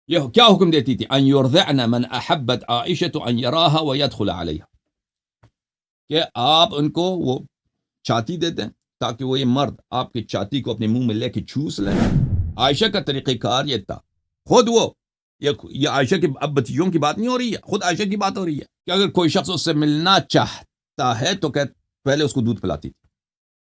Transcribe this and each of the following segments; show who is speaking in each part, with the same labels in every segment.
Speaker 1: یہ کیا حکم دیتی تھی؟ ان یرضعن من احبت عائشۃ ان یراها ويدخل علیہا، کہ آپ ان کو وہ چھاتی دے دیں تاکہ وہ یہ مرد آپ کی چھاتی کو اپنے منہ میں لے کے چوس لیں۔ عائشہ کا طریقہ کار یہ تھا، خود وہ یہ عائشہ کے اب بچیوں کی بات نہیں ہو رہی ہے، خود عائشہ کی بات ہو رہی ہے کہ اگر کوئی شخص اس سے ملنا چاہتا ہے تو پہلے اس کو دودھ پلاتی تھی۔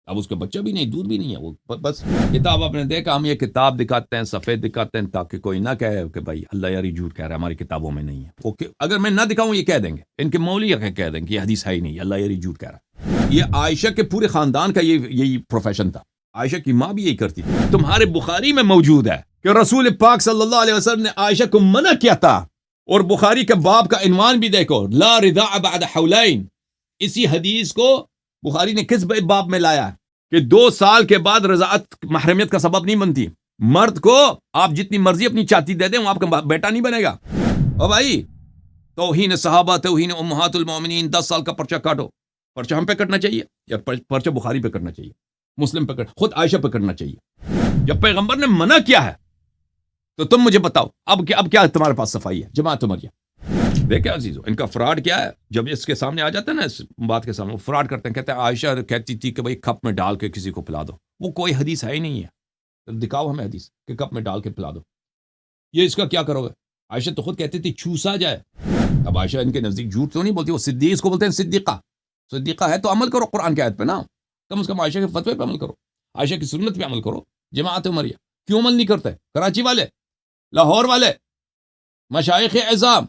Speaker 1: اب اس کا بچہ بھی نہیں، دودھ بھی نہیں ہے، وہ بس کتاب آپ نے دیکھا، ہم یہ کتاب دکھاتے ہیں، صفحے دکھاتے ہیں تاکہ کوئی نہ کہے کہ بھائی اللہ یار یہ جھوٹ کہہ رہا ہے، ہماری کتابوں میں نہیں ہے۔ اوکے، اگر میں نہ دکھاؤں یہ کہہ دیں گے، ان کے مولوی کہہ دیں گے یہ حدیث ہے ہی نہیں، اللہ یار یہ جھوٹ کہہ رہا ہے۔ یہ عائشہ کے پورے خاندان کا یہی پروفیشن تھا، عائشہ کی ماں بھی یہی کرتی تھی۔ تمہارے بخاری میں موجود ہے کہ رسول پاک صلی اللہ علیہ وسلم نے عائشہ کو منع کیا تھا، اور بخاری کے باب کا عنوان بھی دیکھو، لا رضاع بعد حولین۔ اسی حدیث کو بخاری نے کس باب میں لایا ہے کہ 2 سال کے بعد رضاعت محرمیت کا سبب نہیں بنتی۔ مرد کو آپ جتنی مرضی اپنی چھاتی دے دیں، وہ آپ کا بیٹا نہیں بنے گا۔ او بھائی، توہین صحابہ، توہین امہات المومنین، 10 سال کا پرچہ کاٹو۔ پرچہ ہم پہ کٹنا چاہیے یا پرچہ بخاری پہ کٹنا چاہیے، مسلم پہ خود عائشہ پہ کرنا چاہیے؟ جب پیغمبر نے منع کیا ہے تو تم مجھے بتاؤ اب کیا تمہارے پاس صفائی ہے؟ جماعت عمریہ دیکھیں عزیزو، ان کا فراڈ کیا ہے؟ جب اس کے سامنے آ جاتا ہے نا، اس بات کے سامنے وہ فراڈ کرتے ہیں، کہتے ہیں عائشہ کہتی تھی کہ بھائی کپ میں ڈال کے کسی کو پلا دو۔ وہ کوئی حدیث ہے ہی نہیں ہے، دکھاؤ ہمیں حدیث کہ کپ میں ڈال کے پلا دو۔ یہ اس کا کیا کرو گے؟ عائشہ تو خود کہتی تھی چوسا جائے۔ اب عائشہ ان کے نزدیک جھوٹ تو نہیں بولتی، وہ صدیق، اس کو بولتے ہیں صدیقہ۔ صدیقہ ہے تو عمل کرو قرآن کی آیت پہ نا، کم از کم عائشہ کے فتوے پہ عمل کرو، عائشہ کی سنت پہ عمل کرو۔ جماعت عمریہ کیوں عمل نہیں کرتے؟ کراچی والے، لاہور والے، مشائخ اعظام،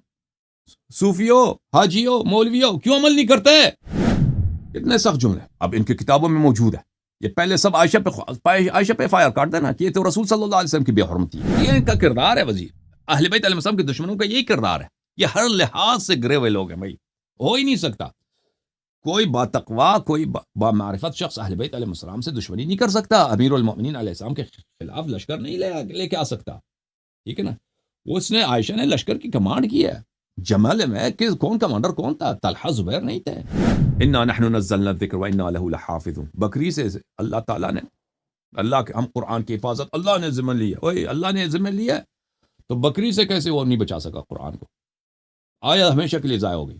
Speaker 1: صوفیوں، حاجیوں، مولویوں کیوں عمل نہیں کرتے؟ کتنے سخت جملے اب ان کی کتابوں میں موجود ہے۔ یہ پہلے سب عائشہ پہ فائر کاٹ دینا کہ یہ تو رسول صلی اللہ علیہ وسلم کی بے حرمتی ہے۔ یہ ان کا کردار ہے وزیر، اہل بیت علیہ السلام کے دشمنوں کا یہی کردار ہے۔ یہ ہر لحاظ سے گرے ہوئے لوگ ہیں بھائی، ہو ہی نہیں سکتا۔ کوئی با کوئی با معرفت شخص اہل بیت علیہ السلام سے دشمنی نہیں کر سکتا، امیر المؤمنین علیہ السلام کے خلاف لشکر نہیں لے کے آ سکتا، ٹھیک ہے نا؟ اس نے عائشہ نے لشکر کی کمانڈ کی ہے۔ جمل میں کہ کون کمانڈر کون تھا؟ طلحہ زبیر نہیں تھے۔ انا نحن نزلنا الذکر وانا له لحافظون۔ بکری سے اللہ تعالیٰ نے، اللہ کے ہم قرآن کی حفاظت اللہ نے ذمہ لیا۔ اوے اللہ نے ذمہ لیا تو بکری سے کیسے وہ نہیں بچا سکا قرآن کو؟ آیا ہمیشہ کے لیے ضائع ہو گئی۔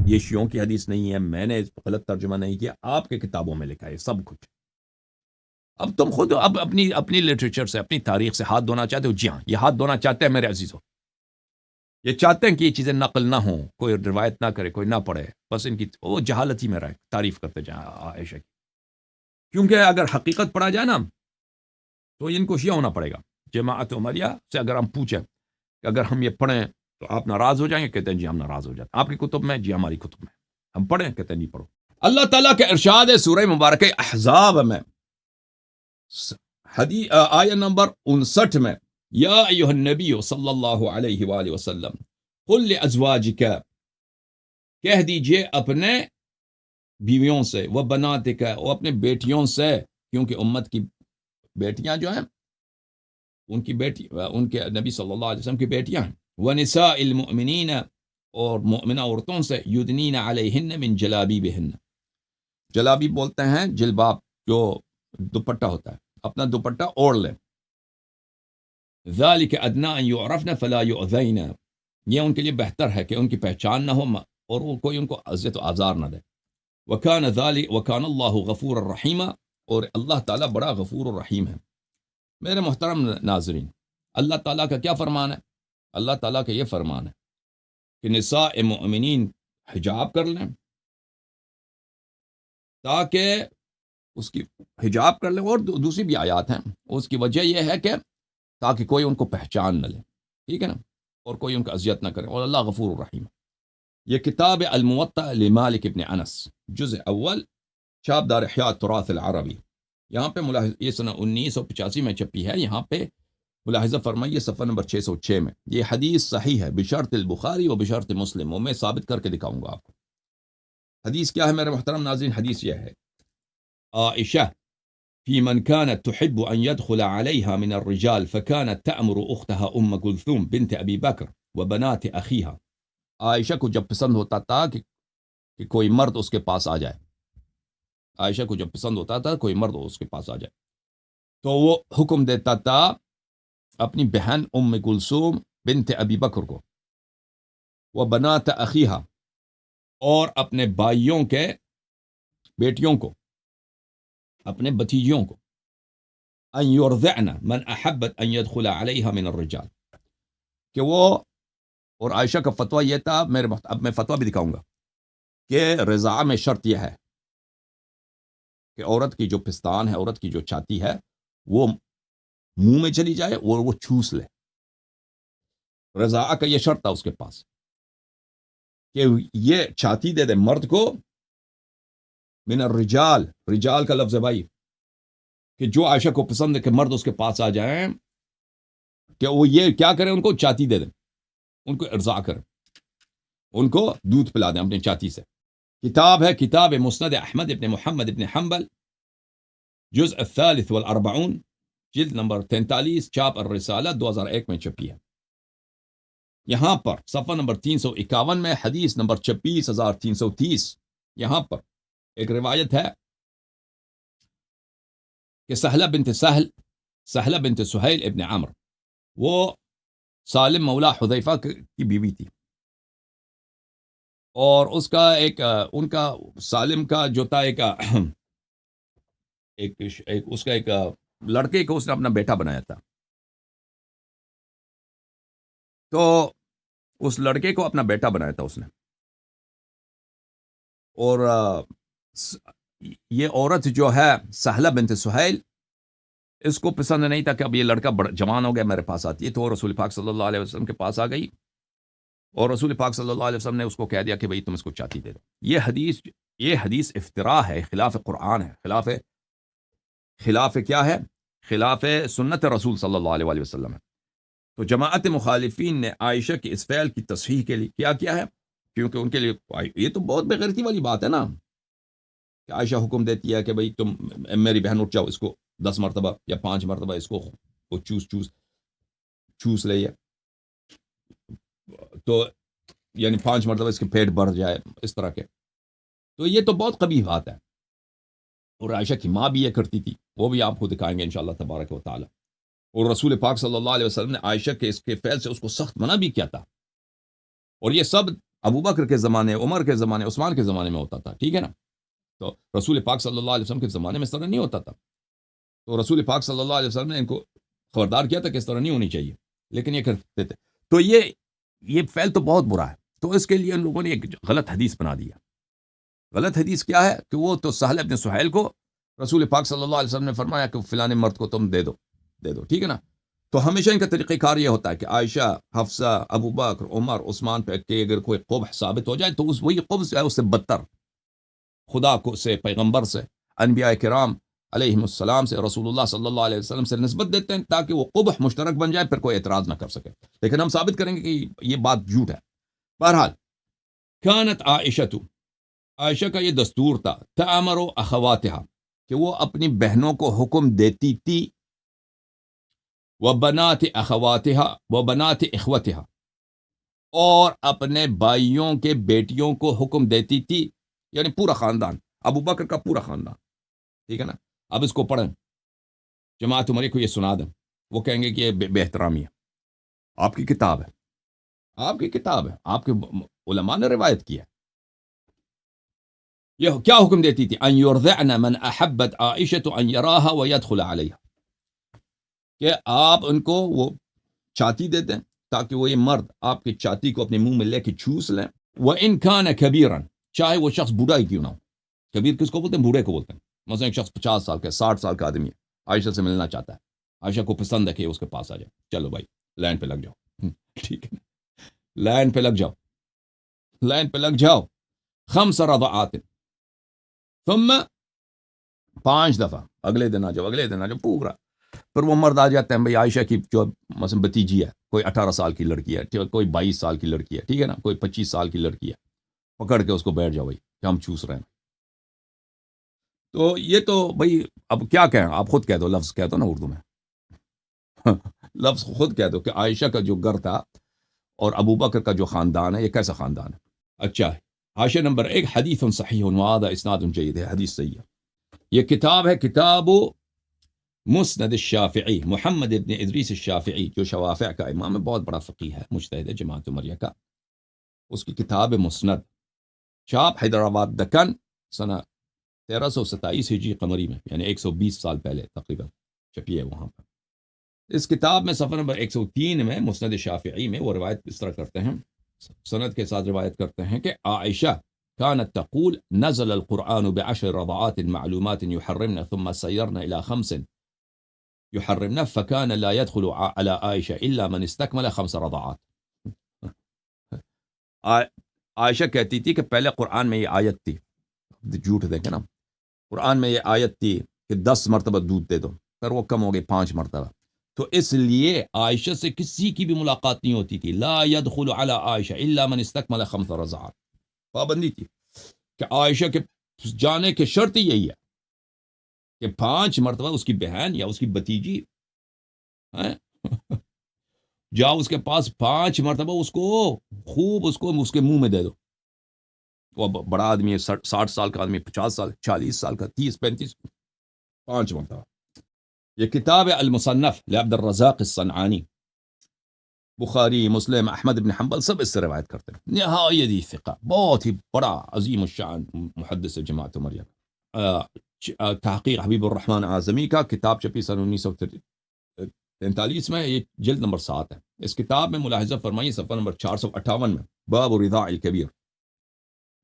Speaker 1: یہ شیعوں کی حدیث نہیں ہے، میں نے غلط ترجمہ نہیں کیا، آپ کے کتابوں میں لکھا ہے سب کچھ۔ اب تم خود اب اپنی لٹریچر سے، اپنی تاریخ سے ہاتھ دھونا چاہتے ہو؟ جی ہاں، یہ ہاتھ دھونا چاہتے ہیں میرے عزیزوں، یہ چاہتے ہیں کہ یہ چیزیں نقل نہ ہوں، کوئی روایت نہ کرے، کوئی نہ پڑھے، بس ان کی وہ جہالت ہی میں رہے، تعریف کرتے جائیں عائشہ کی۔ کیونکہ اگر حقیقت پڑھا جائے نا تو ان کو شیعہ ہونا پڑے گا۔ جماعت عمریہ سے اگر ہم پوچھیں کہ اگر ہم یہ پڑھیں تو آپ ناراض ہو جائیں گے؟ کہتے ہیں جی ہم ناراض ہو جاتے ہیں۔ آپ کی کتب میں؟ جی ہماری کتب میں۔ ہم پڑھیں؟ کہتے ہیں نہیں پڑھو۔ اللہ تعالیٰ کا ارشاد ہے سورہ مبارکہ احزاب میں، آیت نمبر 59 میں، یا ایھا النبی صلی اللہ علیہ وآلہ وسلم قل لازواجک، کہہ دیجئے اپنے بیویوں سے، وہ بناتک، اور اپنے بیٹیوں سے، کیونکہ امت کی بیٹیاں جو ہیں ان کی بیٹی، ان کے نبی صلی اللہ علیہ وسلم کی بیٹیاں ہیں، ونساء المؤمنین، اور مؤمنہ عورتوں سے، یدنین علیہن من جلابیبہن، جلابیب بولتے ہیں جلباب، جو دوپٹہ ہوتا ہے، اپنا دوپٹہ اوڑھ لیں۔ ذالک ادنی ان یعرفن فلا یؤذین، یہ ان کے لیے بہتر ہے کہ ان کی پہچان نہ ہو اور وہ کوئی ان کو اذیت و آزار نہ دے۔ وکان اللہ غفور الرحیم، اور اللہ تعالیٰ بڑا غفور الرحیم ہے۔ میرے محترم ناظرین، اللہ تعالیٰ کا کیا فرمان ہے؟ اللہ تعالیٰ کا یہ فرمان ہے کہ نساء مؤمنین حجاب کر لیں، تاکہ اس کی حجاب کر لیں، اور دوسری بھی آیات ہیں، اس کی وجہ یہ ہے کہ تاکہ کوئی ان کو پہچان نہ لے، ٹھیک ہے نا، اور کوئی ان کا اذیت نہ کرے، اور اللہ غفور الرحیم۔ یہ کتاب الموطأ لمالک ابن انس، جزء اول، چھاپ دار احیاء التراث العربی، یہاں پہ یہ سنہ 1985 میں چھپی ہے۔ یہاں پہ ملاحظہ فرمائیے صفحہ نمبر 606 میں، یہ حدیث صحیح ہے بشرط البخاری و بشرط مسلم، وہ میں ثابت کر کے دکھاؤں گا آپ کو۔ حدیث کیا ہے میرے محترم ناظرین؟ حدیث یہ ہے، عائشہ في من كانت تحب أن يدخل عليها من الرجال فكانت تأمر أختها كلثوم بنت أبي بكر وبنات أخيها۔ عائشہ کو جب پسند ہوتا تھا کہ کوئی مرد اس کے پاس آ جائے، عائشہ کو جب پسند ہوتا تھا کوئی مرد اس کے پاس آ جائے تو وہ حکم دیتا تھا اپنی بہن کلثوم بنت ابی بکر کو، وبنات اخیہا، اور اپنے بھائیوں کے بیٹیوں کو، اپنے بھتیجیوں کو، ان یرضعن من احبت ان يدخل علیہا من الرجال، کہ وہ، اور عائشہ کا فتویٰ یہ تھا، اب میں فتویٰ بھی دکھاؤں گا، کہ رضاع میں شرط یہ ہے کہ عورت کی جو پستان ہے، عورت کی جو چھاتی ہے، وہ منہ میں چلی جائے اور وہ چوس لے۔ رضاع کا یہ شرط تھا اس کے پاس کہ یہ چھاتی دے دے مرد کو، من الرجال، رجال کا لفظ ہے بھائی، کہ جو عائشہ کو پسند ہے کہ مرد اس کے پاس آ جائیں، کہ وہ یہ کیا کریں، ان کو چھاتی دے دیں، ان کو ارضاع کریں، ان کو دودھ پلا دیں اپنی چھاتی سے۔ کتاب ہے کتاب مسند احمد ابن محمد ابن حنبل، جزء الثالث والاربعون، جلد نمبر 43، چھاپ الرسالہ 2001 میں چھپی ہے۔ یہاں پر صفحہ نمبر 351 میں حدیث نمبر 26330، یہاں پر ایک روایت ہے کہ سہلہ بنت سہیل ابن عمرو، وہ سالم مولا حذیفہ کی بیوی تھی، اور اس کا ان کا سالم کا جو تھا اس کا ایک لڑکے کو اس نے اپنا بیٹا بنایا تھا، تو اس لڑکے کو اپنا بیٹا بنایا تھا اس نے، اور یہ عورت جو ہے سہلہ بنت سہیل، اس کو پسند نہیں تھا کہ اب یہ لڑکا جوان ہو گیا میرے پاس آتی ہے، تو رسول پاک صلی اللہ علیہ وسلم کے پاس آ گئی، اور رسول پاک صلی اللہ علیہ وسلم نے اس کو کہہ دیا کہ بھئی تم اس کو چھاتی دے دو۔ یہ حدیث افتراء ہے، خلاف قرآن ہے، خلاف کیا ہے؟ خلاف سنت رسول صلی اللہ علیہ وسلم ہے۔ تو جماعت مخالفین نے عائشہ کی اس فعل کی تصحیح کے لیے کیا ہے؟ کیونکہ ان کے لیے یہ تو بہت بے غیرتی والی بات ہے نا، کہ عائشہ حکم دیتی ہے کہ بھئی تم، میری بہن اٹھ جاؤ، اس کو 10 مرتبہ یا 5 مرتبہ اس کو وہ چوس لے، تو یعنی 5 مرتبہ اس کے پیٹ بھر جائے، اس طرح کے، تو یہ تو بہت قبیح بات ہے۔ اور عائشہ کی ماں بھی یہ کرتی تھی، وہ بھی آپ کو دکھائیں گے انشاءاللہ تبارک و تعالی۔ اور رسول پاک صلی اللہ علیہ وسلم نے عائشہ کے اس کے فعل سے اس کو سخت منع بھی کیا تھا، اور یہ سب ابو بکر کے زمانے، عمر کے زمانے، عثمان کے زمانے میں ہوتا تھا، ٹھیک ہے نا؟ تو رسول پاک صلی اللہ علیہ وسلم کے زمانے میں اس طرح نہیں ہوتا تھا، تو رسول پاک صلی اللہ علیہ وسلم نے ان کو خبردار کیا تھا کہ اس طرح نہیں ہونی چاہیے، لیکن یہ کرتے تھے۔ تو یہ فعل تو بہت برا ہے، تو اس کے لیے ان لوگوں نے ایک غلط حدیث بنا دیا۔ غلط حدیث کیا ہے؟ کہ وہ تو سہل ابن سہیل کو رسول پاک صلی اللہ علیہ وسلم نے فرمایا کہ فلاں مرد کو تم دے دو، ٹھیک ہے نا؟ تو ہمیشہ ان کا طریقہ کار یہ ہوتا ہے کہ عائشہ، حفصہ، ابو بکر، عمر، عثمان پہ کہ اگر کوئی قبح ثابت ہو جائے تو وہی قبح ہے اس سے بدتر، خدا کو سے، پیغمبر سے، انبیاء کرام علیہم السلام سے، رسول اللہ صلی اللہ علیہ وسلم سے نسبت دیتے ہیں تاکہ وہ قبح مشترک بن جائے، پھر کوئی اعتراض نہ کر سکے، لیکن ہم ثابت کریں گے کہ یہ بات جھوٹ ہے۔ بہرحال، کانت عائشہ کا یہ دستور تھا، تأمر اخواتها، کہ وہ اپنی بہنوں کو حکم دیتی تھی، وبنات اخواتها وبنات اخوتها، اور اپنے بھائیوں کے بیٹیوں کو حکم دیتی تھی، یعنی پورا خاندان، ابو بکر کا پورا خاندان، ٹھیک ہے نا؟ اب اس کو پڑھیں، جماعت عمری کو یہ سنا دیں، وہ کہیں گے کہ یہ بے احترامی ہے۔ آپ کی کتاب ہے، آپ کے علماء نے روایت کی ہے۔ یہ کیا حکم دیتی تھی؟ ان یرضعن من احبت عائشہ ان یراها ويدخل علیہا، کہ آپ ان کو وہ چھاتی دے دیں تاکہ وہ یہ مرد آپ کی چھاتی کو اپنے منہ میں لے کے چوس لیں۔ وَإِن كَانَ كَبِيرًا، چاہے وہ شخص بوڑھا ہی کیوں نہ ہو۔ کبیر کس کو بولتے ہیں؟ بوڑھے کو بولتے ہیں۔ مثلا ایک شخص 50 سال کا، 60 سال کا آدمی ہے، عائشہ سے ملنا چاہتا ہے، عائشہ کو پسند ہے کہ اس کے پاس آ جائے، چلو بھائی لائن پہ لگ جاؤ، ٹھیک ہے نا؟ لائن پہ لگ جاؤ 5 رضعات، ثم 5 دفعہ، اگلے دن آ جاؤ پورا۔ پھر وہ مرد آ جاتے ہیں، بھائی عائشہ کی جو مثلا بتیجی ہے، کوئی 18 سال کی لڑکی ہے، کوئی 22 سال کی لڑکی ہے، ٹھیک ہے نا، کوئی 25 سال کی لڑکی ہے، پکڑ کے اس کو بیٹھ جاؤ بھائی کہ ہم چوس رہے ہیں۔ تو یہ تو بھائی اب کیا کہیں، آپ خود کہہ دو، لفظ کہہ دو نا اردو میں لفظ خود کہہ دو کہ عائشہ کا جو گھر تھا اور ابو بکر کا جو خاندان ہے، یہ کیسا خاندان ہے؟ اچھا، حاشیہ نمبر 1، حدیث صحیح وهذا اسناد جید ہے، حدیث صحیح ہے۔ یہ کتاب ہے کتاب مسند الشافعی، محمد ابن ادریس الشافعی جو شوافع کا امام ہے، بہت بڑا فقیہ ہے، مجتہد ہے جماعت عمریہ کا، اس کی کتاب مسند، چھاپ حیدرآباد دکن، سنہ 1327 ہجری قمری میں، یعنی 120 سال پہلے تقریباً چھپی ہے وہاں پر۔ اس کتاب میں صفحہ نمبر 103 میں مسند شافعی میں وہ روایت اس طرح کرتے ہیں، سند کے ساتھ روایت کرتے ہیں کہ عائشہ كانت تقول نزل القرآن ب10 رضعات معلومات يحرمن ثم سيرنا إلى 5 يحرمن فكان لا يدخل على عائشة إلا من استكمل 5 رضعات۔ عائشہ کہتی تھی کہ پہلے قرآن میں یہ آیت تھی، جھوٹ دیکھیں نا، قرآن میں یہ آیت تھی کہ 10 مرتبہ دودھ دے دو، پھر وہ کم ہو گئی 5 مرتبہ، تو اس لیے عائشہ سے کسی کی بھی ملاقات نہیں ہوتی تھی، لا يدخل على عائشہ الا من استكمل 5 رضعات، پابندی تھی کہ عائشہ کے جانے کی شرط یہی ہے کہ 5 مرتبہ اس کی بہن یا اس کی بتیجی جاؤ اس کے پاس 5 مرتبہ اس کو خوب اس کے منہ میں دے دو، وہ بڑا آدمی ہے، 60 سال کا آدمی، 50 سال، 40 سال کا، 30 35، 5 مرتبہ۔ یہ کتاب المصنف لعبد الرزاق الصنعانی، بخاری، مسلم، احمد بن حنبل سب اس سے روایت کرتے ہیں، نہایت ہی ثقہ، بہت ہی بڑا عظیم الشان محدث جماعت عمریہ۔ تحقیق حبیب الرحمن اعظمی کا، کتاب چھپی سن 1943 میں، یہ جلد نمبر 7 ہے۔ اس کتاب میں ملاحظہ فرمائیے صفحہ نمبر 458 میں، باب رضاع الکبیر،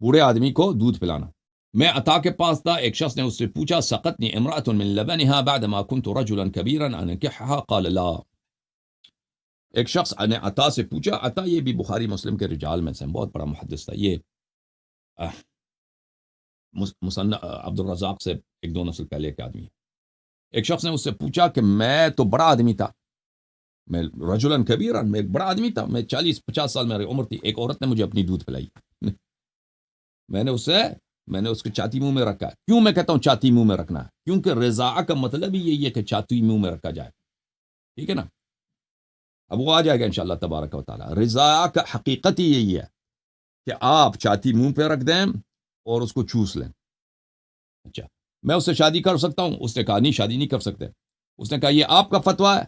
Speaker 1: بوڑھے آدمی کو دودھ پلانا۔ میں عطا کے پاس تھا، ایک شخص نے اس سے پوچھا سقطنی امرأة من لبنها بعدما كنت رجلا كبيرا انكحها قال لا۔ ایک شخص نے عطا سے پوچھا، عطا یہ بھی بخاری مسلم کے رجال میں سے بہت بڑا محدث تھا، یہ مصنف عبد الرزاق سے 1-2 نسل پہلے ایک آدمی ہے۔ ایک شخص نے اس سے پوچھا کہ میں تو بڑا آدمی تھا، میں رجلا کبیرا، میں ایک بڑا آدمی تھا، میں 40-50 سال میری عمر تھی، ایک عورت نے مجھے اپنی دودھ پلائی، میں نے اس کے چاتی منہ میں رکھا ہے۔ کیوں میں کہتا ہوں چاتی منہ میں رکھنا ہے؟ کیونکہ رضاع کا مطلب ہی یہی ہے کہ چاتی منہ میں رکھا جائے، ٹھیک ہے نا؟ اب وہ آ جائے گا انشاءاللہ تبارک و تعالی۔ رضاع کا حقیقت ہی یہی ہے کہ آپ چاتی منہ پہ رکھ دیں اور اس کو چوس لیں۔ اچھا، میں اس سے شادی کر سکتا ہوں؟ اس نے کہا نہیں، شادی نہیں کر سکتے۔ اس نے کہا یہ آپ کا فتویٰ ہے؟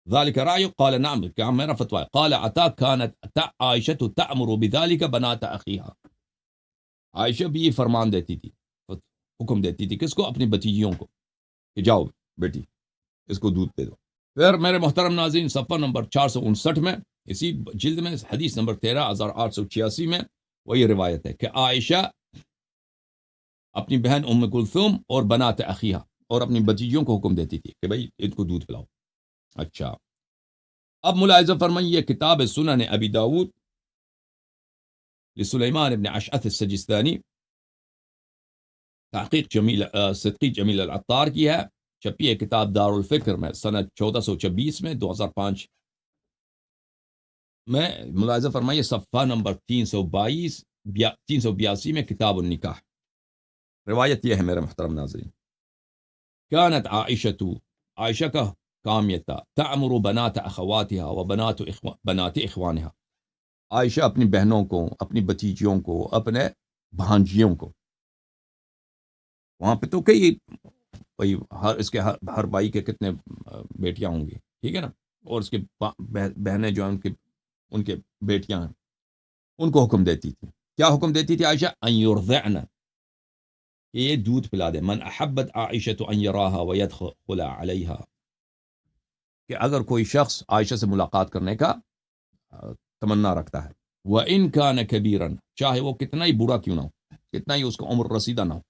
Speaker 1: ذالک رأی؟ قال نعم، کیا میرا فتویٰ ہے؟ قال عطا كانت عائشة تأمر بذلك بنات اخیها، عائشہ بھی یہ فرمان دیتی تھی، حکم دیتی تھی کس کو؟ اپنی بتیجیوں کو، کہ جاؤ بیٹی اس کو دودھ دے دو۔ پھر میرے محترم ناظرین، صفحہ نمبر 459 میں، اسی جلد میں، حدیث نمبر 13886 میں وہی روایت ہے کہ عائشہ اپنی بہن ام کلثوم اور بنات اخیہا اور اپنی بتیجیوں کو حکم دیتی تھی کہ بھائی ان کو دودھ پلاؤ۔ اچھا، اب ملاحظہ فرمائیے، یہ کتاب سنن ابی داود لسلیمان ابن اشعث السجستانی، تحقیق صدقی جمیل العطار کی ہے، چھپی ہے کتاب دار الفکر میں سنہ 1426 میں، 2005 میں۔ ملاحظہ فرمائیے صفحہ نمبر 382 میں، کتاب النکاح، روایت یہ ہے میرے محترم ناظرین، كانت عائشہ کا کام یہ تھا، تعمر بنات اخواتها و بنات اخوانها، عائشہ اپنی بہنوں کو، اپنی بتیجیوں کو، اپنے بھانجیوں کو، وہاں پہ تو کئی اس کے ہر بھائی کے کتنے بیٹیاں ہوں گی، ٹھیک ہے نا، اور اس کے بہنیں جو ہیں ان کے بیٹیاں ہیں، ان کو حکم دیتی تھی۔ کیا حکم دیتی تھی عائشہ؟ ان یرضعن، کہ یہ دودھ پلا دے، من احبت عائشہ ان یراها ویدخل علیہا، کہ اگر کوئی شخص عائشہ سے ملاقات کرنے کا تمنا رکھتا ہے، وَإِن كَانَ كَبِيرًا، چاہے وہ کتنا ہی بوڑھا کیوں نہ ہو، کتنا ہی اس کا عمر رسیدہ نہ ہو،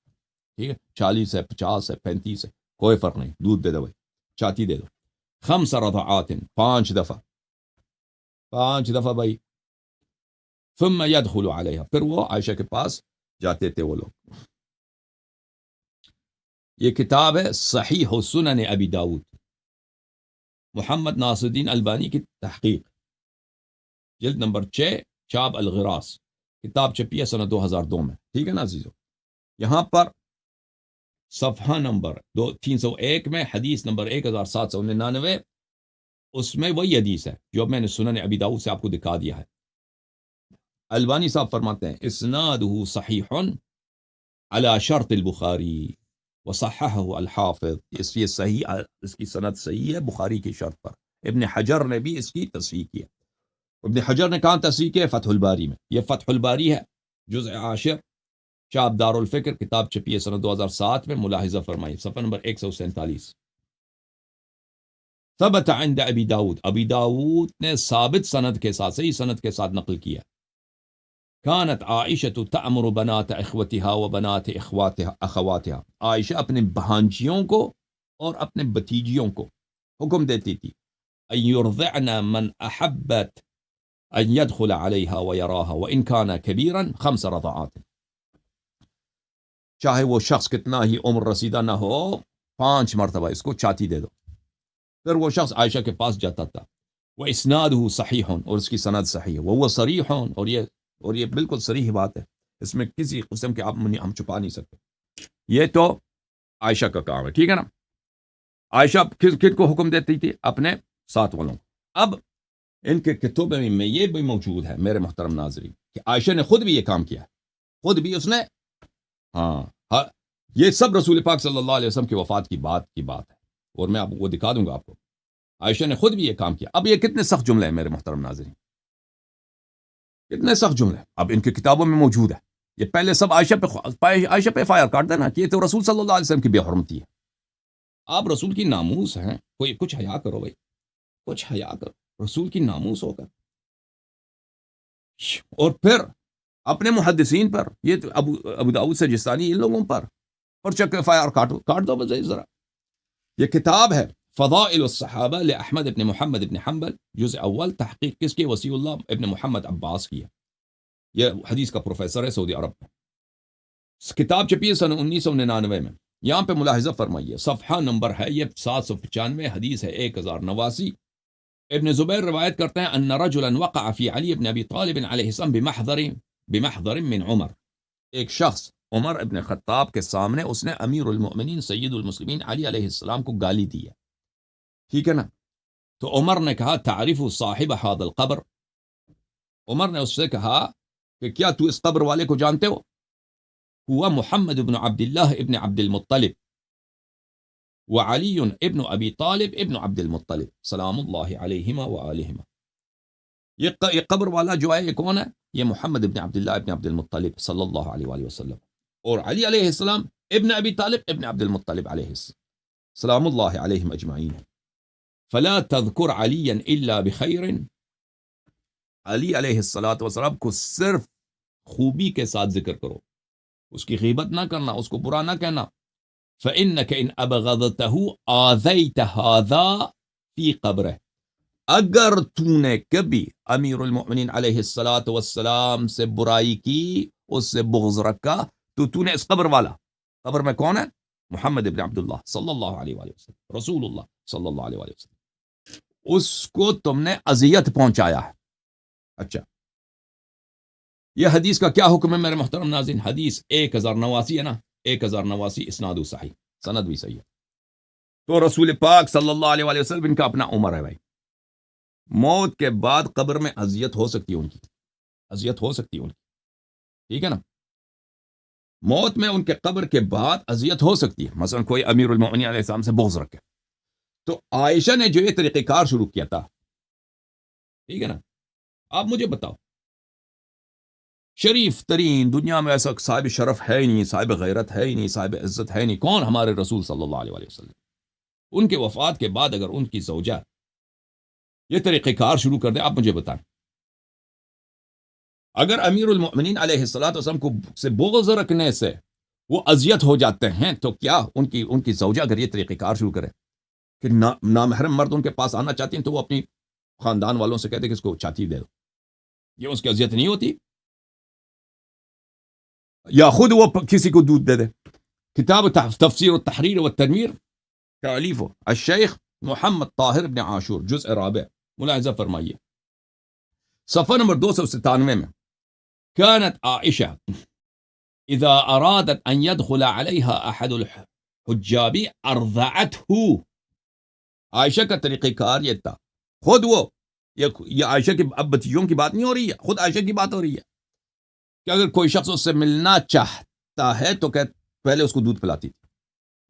Speaker 1: ٹھیک ہے، 40 ہے، 50 ہے، 35 ہے، کوئی فرق نہیں، دودھ دے دو بھائی، چاتی دے دو، 5 رضعات، 5 دفعہ بھائی، ثم يدخل علیہا، پھر وہ عائشہ کے پاس جاتے تھے وہ لوگ۔ یہ کتاب ہے صحیح سنن ابی داود، محمد ناصر الدین البانی کی تحقیق، جلد نمبر 6، چاپ الغراس، کتاب چھپی ہے سنہ 2002 میں، ٹھیک ہے نا عزیزو۔ یہاں پر صفحہ نمبر 301 میں، حدیث نمبر 1799، اس میں وہی حدیث ہے جو میں نے سنن ابی داؤد سے آپ کو دکھا دیا ہے۔ البانی صاحب فرماتے ہیں اسنادہ صحیح علی شرط البخاری وصححه الحافظ، یہ صحیح، اس کی سند صحیح ہے بخاری کی شرط پر. ابن حجر نے بھی اس کی تصحیح کیا. ابن حجر نے کہاں تصحیح کیا؟ فتح الباری میں. یہ فتح الباری ہے، جزء عاشر، چاپ دار الفکر، کتاب چھپی ہے سنہ 2007 میں. ملاحظہ فرمائی صفحہ نمبر 147. ثبت عند ابی داود، ابی داود نے ثابت سند کے ساتھ، صحیح سند کے ساتھ نقل کیا. كانت عائشة تأمر بنات اخوتها وبنات اخواتها، عائشہ اپنے بھانجیوں کو اور اپنے بتیجیوں کو حکم دیتی تھی ان يرضعن من احبت ان يدخل عليها ويراها وان كان كبيرا 5 رضعات، چاہے وہ شخص کتنا ہی عمر رسیدہ نہ ہو 5 مرتبہ اس کو چاتی دے دو. پھر وہ شخص عائشہ کے پاس جاتا تھا. واسناده صحیح، اور اس کی سند صحیح ہے. وهو صریح، اور یہ بالکل صریح بات ہے، اس میں کسی قسم کے ہم چھپا نہیں سکتے. یہ تو عائشہ کا کام ہے، ٹھیک ہے نا. عائشہ کن کو حکم دیتی تھی؟ اپنے ساتھ والوں. اب ان کے کتب میں یہ بھی موجود ہے میرے محترم ناظرین کہ عائشہ نے خود بھی یہ کام کیا ہے. خود بھی اس نے، ہاں، یہ سب رسول پاک صلی اللہ علیہ وسلم کی وفات کی بات ہے، اور میں آپ کو دکھا دوں گا آپ کو. عائشہ نے خود بھی یہ کام کیا. اب یہ کتنے سخت جملے ہیں میرے محترم ناظرین، کتنے سخت جملے. اب ان کی کتابوں میں موجود ہے. یہ پہلے سب عائشہ پہ فائر کاٹ دینا کہ یہ تو رسول صلی اللہ علیہ وسلم کی بے حرمتی ہے. آپ رسول کی ناموس ہیں، کوئی کچھ حیا کرو بھائی، کچھ حیا کرو، رسول کی ناموس ہو کر. اور پھر اپنے محدثین پر، یہ تو ابو داؤد سجستانی، ان لوگوں پر اور چکر فائر کاٹ دو بس ذرا. یہ کتاب ہے فضائل الصحابہ لأحمد ابن محمد ابن حنبل، جزء اول، تحقیق کس کی؟ وسیع اللہ ابن محمد عباس کی ہے. یہ حدیث کا پروفیسر ہے سعودی عرب میں. کتاب چھپی ہے سن 1999 میں. یہاں پہ ملاحظہ فرمائیے، صفحہ نمبر ہے یہ 795، حدیث ہے 1089. ابن زبیر روایت کرتے ہیں ان رجلا وقع فی علی ابن ابی طالب علیہ السلام بمحضر من عمر، ایک شخص عمر ابن خطاب کے سامنے اس نے امیر المؤمنین سید المسلمین علی علیہ السلام کو گالی دی ہے، ٹھیک ہے نا. تو عمر نے کہا تعرف صاحب هذا القبر، عمر نے اس سے کہا کہ کیا تو اس قبر والے کو جانتے ہو؟ ہوا محمد ابن عبد اللہ ابن عبد المطلب وعلی ابن ابی طالب ابن عبد المطلب سلام اللہ علیہما وآلہما. یہ قبر والا جو ہے یہ کون ہے؟ یہ محمد ابن عبد اللہ ابن عبد المطلب صلی اللہ علیہ وآلہ وسلم، اور علی علیہ السلام ابن ابی طالب ابن عبد المطلب علیہ السلام سلام اللہ علیہم اجمعین. فلا تذکر علیا الا بخیر، علی علیہ السلام کو صرف خوبی کے ساتھ ذکر کرو، اس کی غیبت نہ کرنا، اس کو برا نہ کہنا. فإنك إن أبغضته آذيت هذا في قبره، اگر تو نے کبھی امیر المؤمنین علیہ السلام سے برائی کی، اس سے بغض رکھا، تو نے اس قبر والا، قبر میں کون ہے؟ محمد ابن عبداللہ صلی اللہ علیہ وآلہ وسلم، رسول اللہ صلی اللہ علیہ وآلہ وسلم، اس کو تم نے اذیت پہنچایا ہے. اچھا، یہ حدیث کا کیا حکم ہے میرے محترم ناظرین؟ حدیث 1089 ہے نا، 1089 اسناد صحیح، سند بھی صحیح ہے. تو رسول پاک صلی اللہ علیہ وآلہ وسلم ان کا اپنا عمر ہے بھائی. موت کے بعد قبر میں اذیت ہو سکتی ہے، ان کی اذیت ہو سکتی ہے ان کی، ٹھیک ہے نا. موت میں ان کے قبر کے بعد اذیت ہو سکتی ہے. مثلا کوئی امیر المؤمنین علیہ السلام سے بغض رکھے، تو عائشہ نے جو یہ طریقہ کار شروع کیا تھا، ٹھیک ہے نا. آپ مجھے بتاؤ، شریف ترین دنیا میں ایسا صاحب شرف ہے ہی نہیں، صاحب غیرت ہے ہی نہیں، صاحب عزت ہے ہی نہیں، کون؟ ہمارے رسول صلی اللہ علیہ وسلم. ان کے وفات کے بعد اگر ان کی زوجہ یہ طریقہ کار شروع کر دے، آپ مجھے بتائیں. اگر امیر المؤمنین علیہ السلام کو سے بغض رکھنے سے وہ اذیت ہو جاتے ہیں، تو کیا ان کی زوجہ اگر یہ طریقہ کار شروع کرے کہ نامحرم مرد ان کے پاس آنا چاہتی ہیں، تو وہ اپنی خاندان والوں سے کہتے ہیں کہ اس کو چھاتی دے دو، یہ اس کی اذیت نہیں ہوتی؟ یا خود وہ کسی کو دودھ دے دے. کتاب تفسیر التحریر والتنویر تالیف الشیخ محمد طاہر ابن عاشور، جزء رابع، ملاحظہ فرمائیے صفحہ نمبر 297 میں. كانت عائشة اذا ارادت ان يدخل عليها احد الحجاب ارضعته، عائشہ کا طریقہ کار یہ تھا. خود وہ، یہ عائشہ کی اب بچیوں کی بات نہیں ہو رہی ہے، خود عائشہ کی بات ہو رہی ہے کہ اگر کوئی شخص اس سے ملنا چاہتا ہے تو پہلے اس کو دودھ پلاتی تھی.